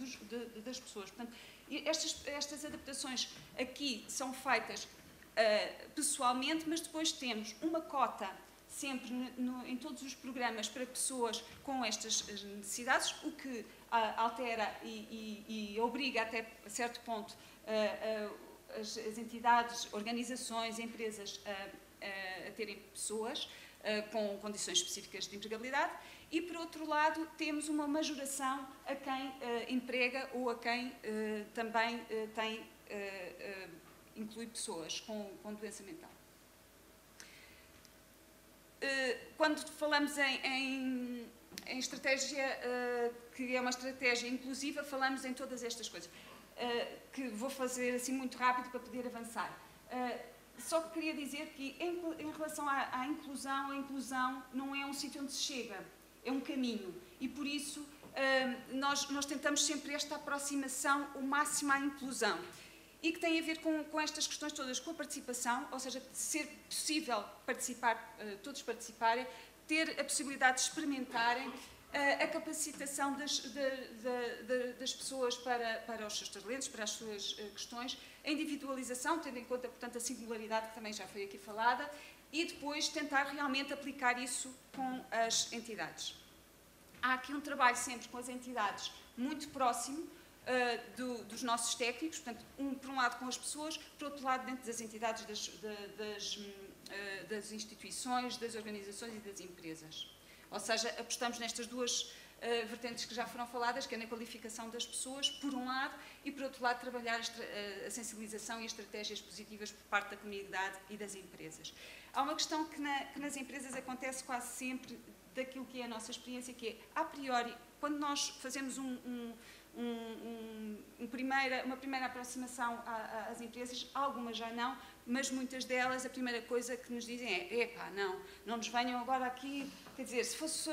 [SPEAKER 15] das pessoas. Portanto, estas adaptações aqui são feitas pessoalmente, mas depois temos uma cota sempre em todos os programas para pessoas com estas necessidades, o que altera e obriga até a certo ponto as entidades, organizações, empresas a terem pessoas com condições específicas de empregabilidade e, por outro lado, temos uma majoração a quem emprega ou a quem também inclui pessoas com doença mental. Quando falamos em estratégia, que é uma estratégia inclusiva, falamos em todas estas coisas, que vou fazer assim muito rápido para poder avançar. Só que queria dizer que em relação à inclusão, a inclusão não é um sítio onde se chega, é um caminho. E por isso nós tentamos sempre esta aproximação o máximo à inclusão. E que tem a ver com estas questões todas, com a participação, ou seja, ser possível participar, todos participarem, ter a possibilidade de experimentarem, a capacitação das pessoas para os seus talentos, para as suas questões, a individualização, tendo em conta, portanto, a singularidade que também já foi aqui falada, e depois tentar realmente aplicar isso com as entidades. Há aqui um trabalho sempre com as entidades muito próximo, dos nossos técnicos, portanto, por um lado com as pessoas, por outro lado dentro das entidades das instituições, das organizações e das empresas. Ou seja, apostamos nestas duas vertentes que já foram faladas, que é na qualificação das pessoas, por um lado, e por outro lado trabalhar a sensibilização e as estratégias positivas por parte da comunidade e das empresas. Há uma questão que nas empresas acontece quase sempre daquilo que é a nossa experiência, que é, a priori, quando nós fazemos uma primeira aproximação às empresas, algumas já não, mas muitas delas a primeira coisa que nos dizem é: epá, não nos venham agora aqui, quer dizer, se fosse,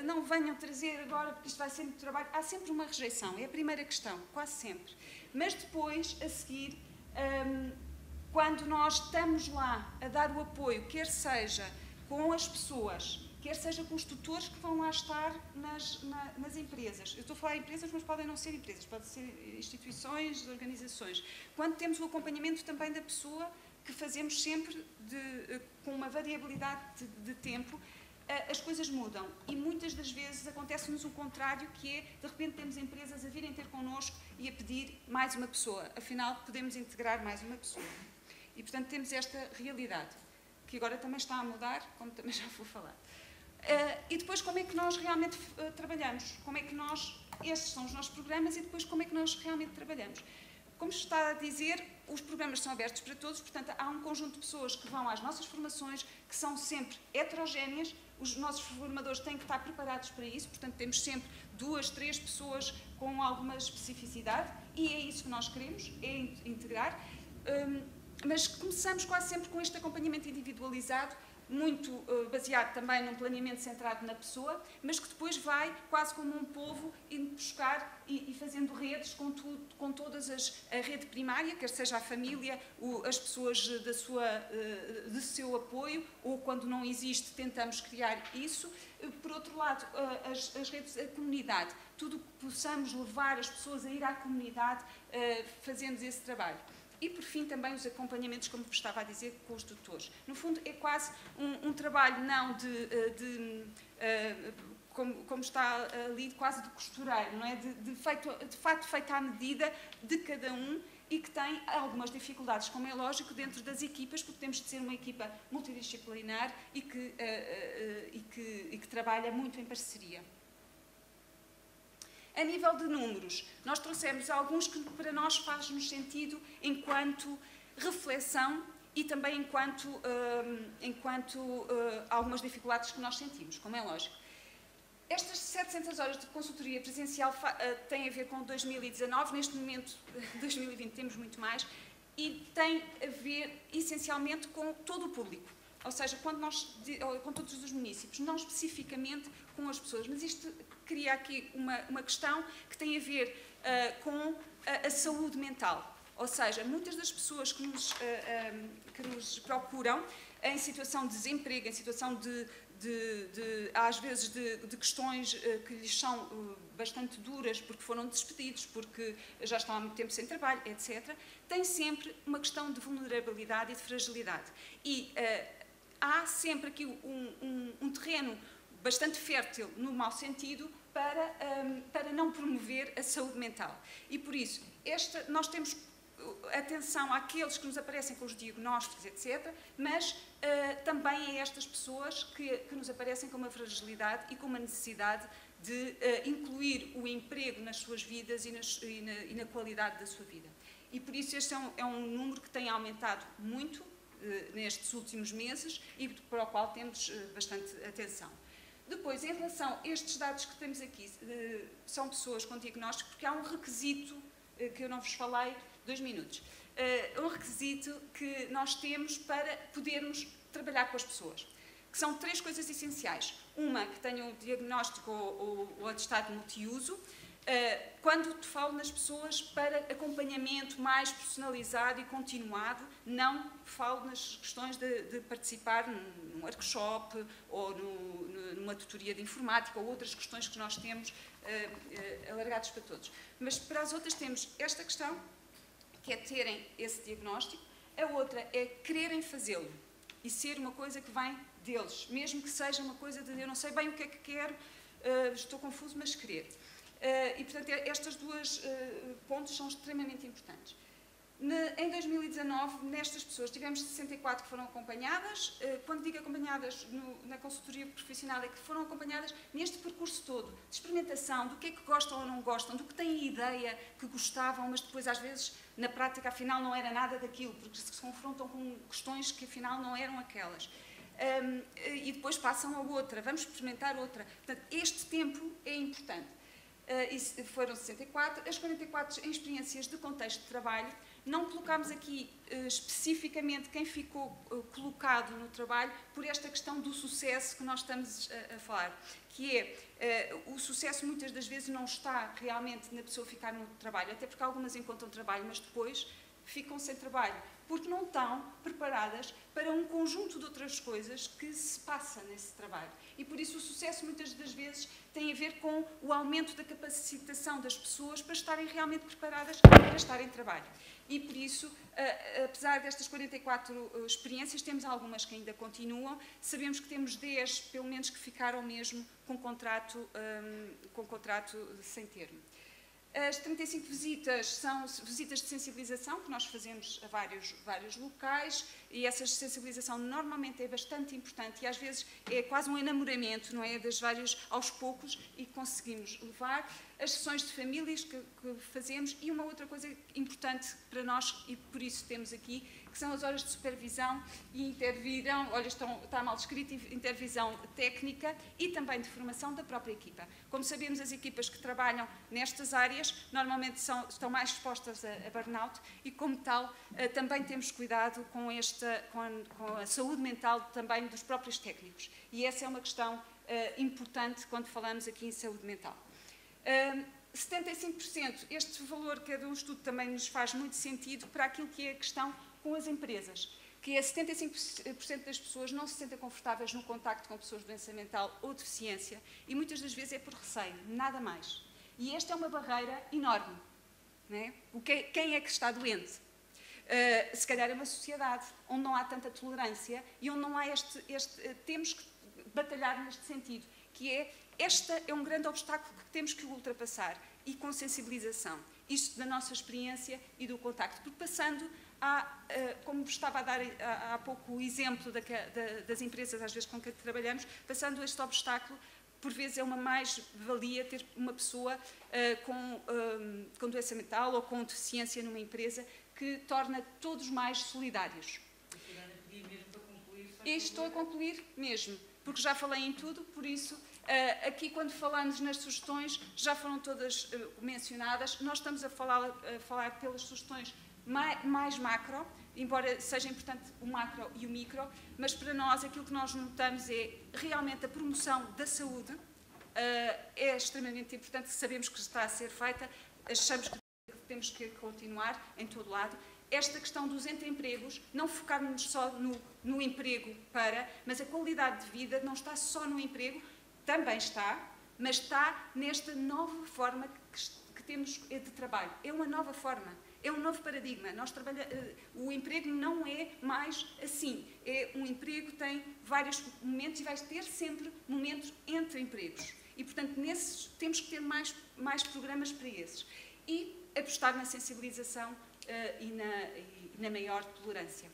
[SPEAKER 15] não venham trazer agora porque isto vai ser muito trabalho. Há sempre uma rejeição, é a primeira questão, quase sempre. Mas depois, a seguir, quando nós estamos lá a dar o apoio, quer seja com as pessoas, quer seja com os tutores que vão lá estar nas empresas. Eu estou a falar de empresas, mas podem não ser empresas, podem ser instituições, organizações. Quando temos o acompanhamento também da pessoa, que fazemos sempre com uma variabilidade de tempo, as coisas mudam. E muitas das vezes acontece-nos o contrário, que é, de repente, temos empresas a virem ter connosco e a pedir mais uma pessoa. Afinal, podemos integrar mais uma pessoa. E, portanto, temos esta realidade, que agora também está a mudar, como também já vou falar. E depois, como é que nós realmente trabalhamos? Como é que estes são os nossos programas e depois como é que nós realmente trabalhamos? Como se está a dizer, os programas são abertos para todos, portanto, há um conjunto de pessoas que vão às nossas formações, que são sempre heterogéneas, os nossos formadores têm que estar preparados para isso, portanto, temos sempre 2, 3 pessoas com alguma especificidade, e é isso que nós queremos, é integrar, mas começamos quase sempre com este acompanhamento individualizado, muito baseado também num planeamento centrado na pessoa, mas que depois vai, quase como um povo, indo buscar e fazendo redes com todas a rede primária, quer seja a família, as pessoas do seu apoio, ou quando não existe, tentamos criar isso. Por outro lado, as redes, a comunidade, tudo o que possamos levar as pessoas a ir à comunidade, fazendo esse trabalho. E, por fim, também os acompanhamentos, como estava a dizer, com os tutores. No fundo, é quase um trabalho não como está ali, quase de costureiro, não é? De facto feito à medida de cada um, e que tem algumas dificuldades, como é lógico, dentro das equipas, porque temos de ser uma equipa multidisciplinar e que trabalha muito em parceria. A nível de números, nós trouxemos alguns que para nós faz-nos sentido enquanto reflexão e também enquanto algumas dificuldades que nós sentimos, como é lógico. Estas 700 horas de consultoria presencial têm a ver com 2019, neste momento, 2020, temos muito mais, e tem a ver essencialmente com todo o público, ou seja, com todos os municípios, não especificamente com as pessoas, mas isto cria aqui uma questão que tem a ver com a saúde mental, ou seja, muitas das pessoas que nos procuram em situação de desemprego, em situação às vezes de questões que lhes são bastante duras, porque foram despedidos, porque já estão há muito tempo sem trabalho, etc., tem sempre uma questão de vulnerabilidade e de fragilidade. E há sempre aqui um terreno bastante fértil, no mau sentido, para não promover a saúde mental. E por isso, nós temos atenção àqueles que nos aparecem com os diagnósticos, etc., mas também a estas pessoas que nos aparecem com uma fragilidade e com uma necessidade de incluir o emprego nas suas vidas e na qualidade da sua vida. E por isso este é um número que tem aumentado muito nestes últimos meses e para o qual temos bastante atenção. Depois, em relação a estes dados que temos aqui, são pessoas com diagnóstico, porque há um requisito que eu não vos falei, 2 minutos. Um requisito que nós temos para podermos trabalhar com as pessoas, que são 3 coisas essenciais. Uma, que tenham o diagnóstico ou o atestado multiuso. Quando te falo nas pessoas para acompanhamento mais personalizado e continuado, não falo nas questões de participar num workshop ou numa tutoria de informática ou outras questões que nós temos alargadas para todos. Mas para as outras temos esta questão, que é terem esse diagnóstico. A outra é quererem fazê-lo e ser uma coisa que vem deles, mesmo que seja uma coisa de eu não sei bem o que é que quero, estou confuso, mas querer. E, portanto, estes 2 pontos são extremamente importantes. Em 2019, nestas pessoas, tivemos 64 que foram acompanhadas. Quando digo acompanhadas na consultoria profissional, é que foram acompanhadas neste percurso todo, de experimentação, do que é que gostam ou não gostam, do que têm ideia que gostavam, mas depois, às vezes, na prática, afinal, não era nada daquilo, porque se confrontam com questões que, afinal, não eram aquelas. E depois passam a outra, vamos experimentar outra. Portanto, este tempo é importante. Foram 64, as 44 em experiências de contexto de trabalho. Não colocámos aqui especificamente quem ficou colocado no trabalho por esta questão do sucesso que nós estamos a falar, que é o sucesso muitas das vezes não está realmente na pessoa ficar no trabalho, até porque algumas encontram trabalho, mas depois ficam sem trabalho, porque não estão preparadas para um conjunto de outras coisas que se passa nesse trabalho. E por isso o sucesso muitas das vezes tem a ver com o aumento da capacitação das pessoas para estarem realmente preparadas para estar em trabalho. E por isso, apesar destas 44 experiências, temos algumas que ainda continuam. Sabemos que temos 10, pelo menos, que ficaram mesmo com contrato sem termo. As 35 visitas são visitas de sensibilização que nós fazemos a vários locais, e essa sensibilização normalmente é bastante importante e às vezes é quase um enamoramento, não é? Das várias aos poucos, e conseguimos levar. As sessões de famílias que fazemos, e uma outra coisa importante para nós, e por isso temos aqui, que são as horas de supervisão e intervisão, olha, está mal escrito, intervisão técnica e também de formação da própria equipa. Como sabemos, as equipas que trabalham nestas áreas normalmente estão mais expostas a burnout e, como tal, também temos cuidado com a saúde mental também dos próprios técnicos. E essa é uma questão importante quando falamos aqui em saúde mental. 75%, este valor que é de um estudo também nos faz muito sentido para aquilo que é a questão com as empresas, que é 75% das pessoas não se sentem confortáveis no contacto com pessoas de doença mental ou deficiência, e muitas das vezes é por receio, nada mais. E esta é uma barreira enorme, não é? Quem é que está doente? Se calhar é uma sociedade onde não há tanta tolerância e onde não há temos que batalhar neste sentido, que é, este é um grande obstáculo que temos que ultrapassar, e com sensibilização. isto da nossa experiência e do contacto, porque passando como estava a dar há pouco o exemplo das empresas às vezes com que trabalhamos, passando este obstáculo, por vezes é uma mais-valia ter uma pessoa com doença mental ou com deficiência numa empresa que torna todos mais solidários. E estou a concluir mesmo, porque já falei em tudo, por isso, aqui quando falamos nas sugestões, já foram todas mencionadas, nós estamos a falar pelas sugestões mais macro, embora seja importante o macro e o micro, mas para nós aquilo que nós notamos é realmente a promoção da saúde, é extremamente importante, sabemos que está a ser feita, achamos que temos que continuar em todo lado. Esta questão dos entre-empregos, não focarmos só no emprego mas a qualidade de vida não está só no emprego, também está, mas está nesta nova forma que temos de trabalho. É uma nova forma, é um novo paradigma. O emprego não é mais assim. É um emprego, tem vários momentos e vai ter sempre momentos entre empregos. E, portanto, temos que ter mais programas para esses. E apostar na sensibilização e na maior tolerância.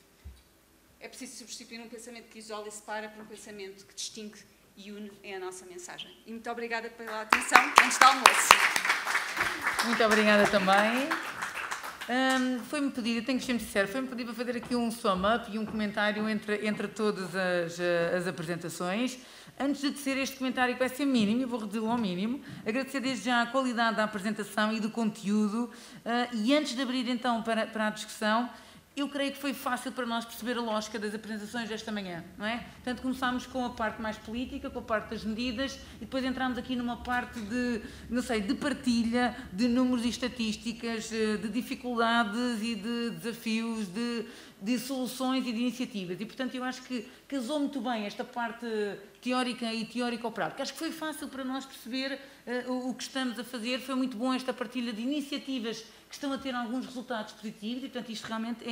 [SPEAKER 15] É preciso substituir um pensamento que isola e separa por um pensamento que distingue e une, é a nossa mensagem. E muito obrigada pela atenção antes do almoço.
[SPEAKER 1] Muito obrigada também. Foi-me pedido, tenho que ser sincero, foi-me pedido para fazer aqui um sum-up e um comentário entre todas as apresentações. Antes de tecer este comentário, que vai ser mínimo, eu vou reduzi-lo ao mínimo, agradecer desde já a qualidade da apresentação e do conteúdo, e antes de abrir então para a discussão, eu creio que foi fácil para nós perceber a lógica das apresentações desta manhã, não é? Portanto, começámos com a parte mais política, com a parte das medidas, e depois entramos aqui numa parte de partilha de números e estatísticas, de dificuldades e de desafios, de soluções e de iniciativas. E, portanto, eu acho que casou muito bem esta parte teórica e teórico-prática. Acho que foi fácil para nós perceber o que estamos a fazer. Foi muito bom esta partilha de iniciativas que estão a ter alguns resultados positivos e, portanto, isto realmente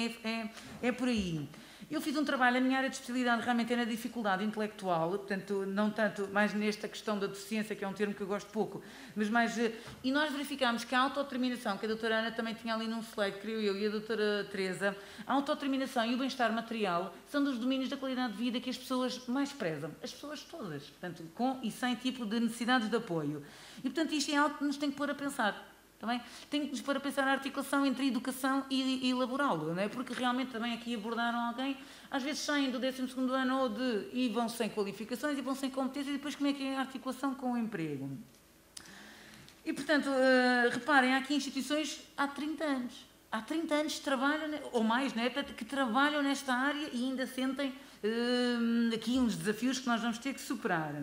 [SPEAKER 1] é por aí. Eu fiz um trabalho, a minha área de especialidade realmente é na dificuldade intelectual, portanto, não tanto mais nesta questão da deficiência, que é um termo que eu gosto pouco, mas mais... E nós verificámos que a autodeterminação, que a doutora Ana também tinha ali num slide, creio eu, e a doutora Teresa, a autodeterminação e o bem-estar material são dos domínios da qualidade de vida que as pessoas mais prezam. As pessoas todas, portanto, com e sem tipo de necessidades de apoio. E, portanto, isto é algo que nos tem que pôr a pensar. Também tem que nos pôr a pensar a articulação entre educação e laboral, não é? Porque realmente também aqui abordaram alguém, às vezes saem do 12º ano e vão sem qualificações e vão sem competências, e depois como é que é a articulação com o emprego? E, portanto, reparem, há aqui instituições há 30 anos. Há 30 anos trabalham, ou mais, não é? Que trabalham nesta área e ainda sentem aqui uns desafios que nós vamos ter que superar.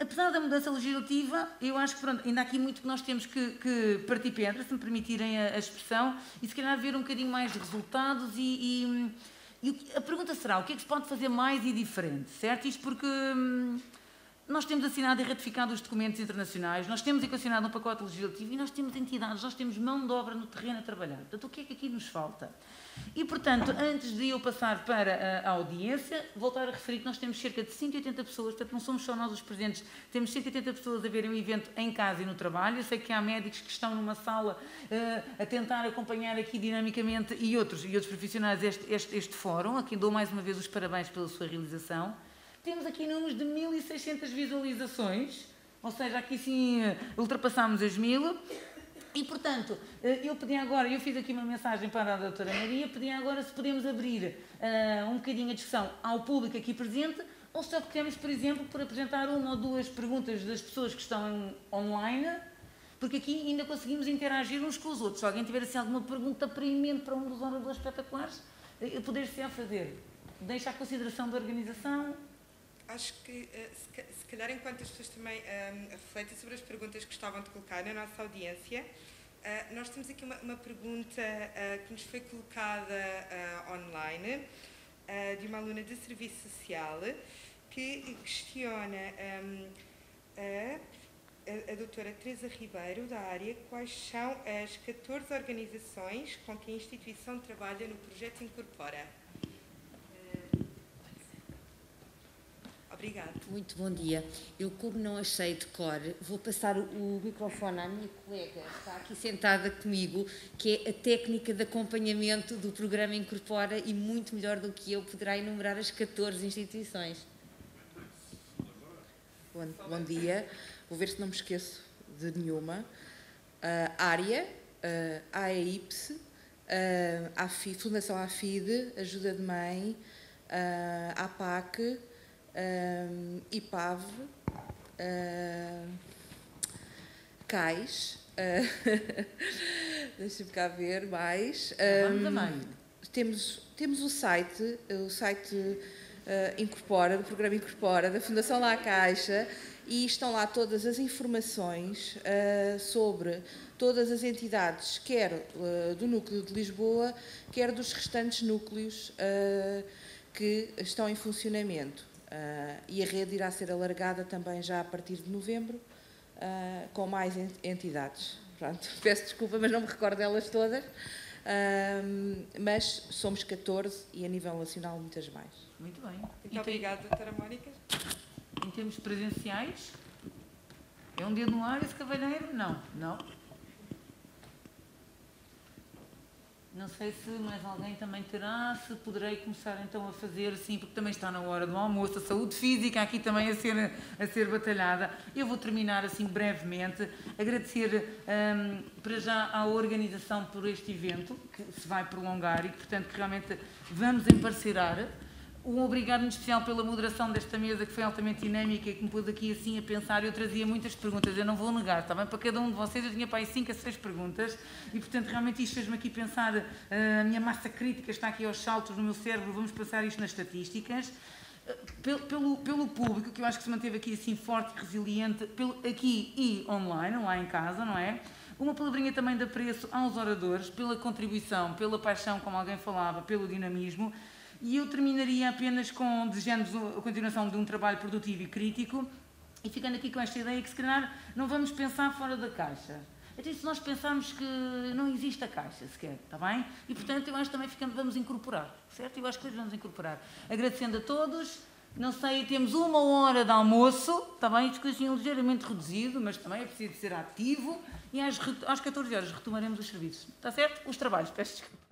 [SPEAKER 1] Apesar da mudança legislativa, eu acho que pronto, ainda há aqui muito que nós temos que partir pedra, se me permitirem a expressão, e se calhar ver um bocadinho mais de resultados e a pergunta será, o que é que se pode fazer mais e diferente, certo? Isto porque nós temos assinado e ratificado os documentos internacionais, nós temos equacionado um pacote legislativo e nós temos entidades, nós temos mão de obra no terreno a trabalhar. Portanto, o que é que aqui nos falta? E, portanto, antes de eu passar para a audiência, voltar a referir que nós temos cerca de 180 pessoas, portanto, não somos só nós os presentes, temos 180 pessoas a verem o evento em casa e no trabalho. Eu sei que há médicos que estão numa sala a tentar acompanhar aqui dinamicamente e outros profissionais este fórum, a quem dou mais uma vez os parabéns pela sua realização. Temos aqui números de 1.600 visualizações, ou seja, aqui sim ultrapassámos as 1.000. E, portanto, eu pedi agora, eu fiz aqui uma mensagem para a doutora Maria, pedi agora se podemos abrir um bocadinho a discussão ao público aqui presente, ou se optamos, por exemplo, por apresentar uma ou duas perguntas das pessoas que estão online, porque aqui ainda conseguimos interagir uns com os outros. Se alguém tiver assim alguma pergunta preeminente para um dos oradores espetaculares, poder-se a fazer. Deixa a consideração da organização.
[SPEAKER 16] Acho que, se calhar, enquanto as pessoas também refletem sobre as perguntas que gostavam de colocar na nossa audiência, nós temos aqui uma pergunta que nos foi colocada online, de uma aluna de Serviço Social, que questiona a doutora Teresa Ribeiro, da área, quais são as 14 organizações com que a instituição trabalha no projeto Incorpora. Obrigada.
[SPEAKER 17] Muito bom dia. Eu, como não achei de cor, vou passar o microfone à minha colega, que está aqui sentada comigo, que é a técnica de acompanhamento do programa Incorpora e muito melhor do que eu poderá enumerar as 14 instituições.
[SPEAKER 18] Bom dia. Vou ver se não me esqueço de nenhuma. Área, AEIPS, Fundação AFIDE, Ajuda de Mãe, APAC, IPAV, CAIS, deixa-me cá ver mais. Temos o site Incorpora, do programa Incorpora, da Fundação La Caixa, e estão lá todas as informações sobre todas as entidades, quer do núcleo de Lisboa, quer dos restantes núcleos que estão em funcionamento. E a rede irá ser alargada também já a partir de novembro, com mais entidades. Pronto, peço desculpa, mas não me recordo delas todas, mas somos 14 e a nível nacional muitas mais.
[SPEAKER 1] Muito bem.
[SPEAKER 16] Muito obrigada, doutora Mónica.
[SPEAKER 1] Em termos presenciais, é um dedo no ar esse cavalheiro? Não. Não sei se mais alguém também terá, se poderei começar então a fazer assim, porque também está na hora do almoço, a saúde física aqui também a ser batalhada. Eu vou terminar assim brevemente, agradecer para já à organização por este evento, que se vai prolongar e, portanto, que realmente vamos emparcerar. Um obrigado em especial pela moderação desta mesa, que foi altamente dinâmica e que me pôs aqui assim a pensar. Eu trazia muitas perguntas, eu não vou negar, está bem? Para cada um de vocês eu tinha para aí 5 a 6 perguntas e, portanto, realmente isto fez-me aqui pensar, a minha massa crítica está aqui aos saltos no meu cérebro, vamos passar isto nas estatísticas. Pelo público, que eu acho que se manteve aqui assim forte e resiliente, aqui e online, lá em casa, não é? Uma palavrinha também de apreço aos oradores, pela contribuição, pela paixão, como alguém falava, pelo dinamismo. E eu terminaria apenas desejando a continuação de um trabalho produtivo e crítico e ficando aqui com esta ideia que se calhar não vamos pensar fora da caixa. Até se nós pensarmos que não existe a caixa sequer, está bem? E portanto eu acho que também vamos incorporar, certo? Eu acho que vamos incorporar. Agradecendo a todos, não sei, temos 1 hora de almoço, está bem? Isto é ligeiramente reduzido, mas também é preciso ser ativo e às 14 horas retomaremos os serviços, está certo? Os trabalhos, peço desculpa.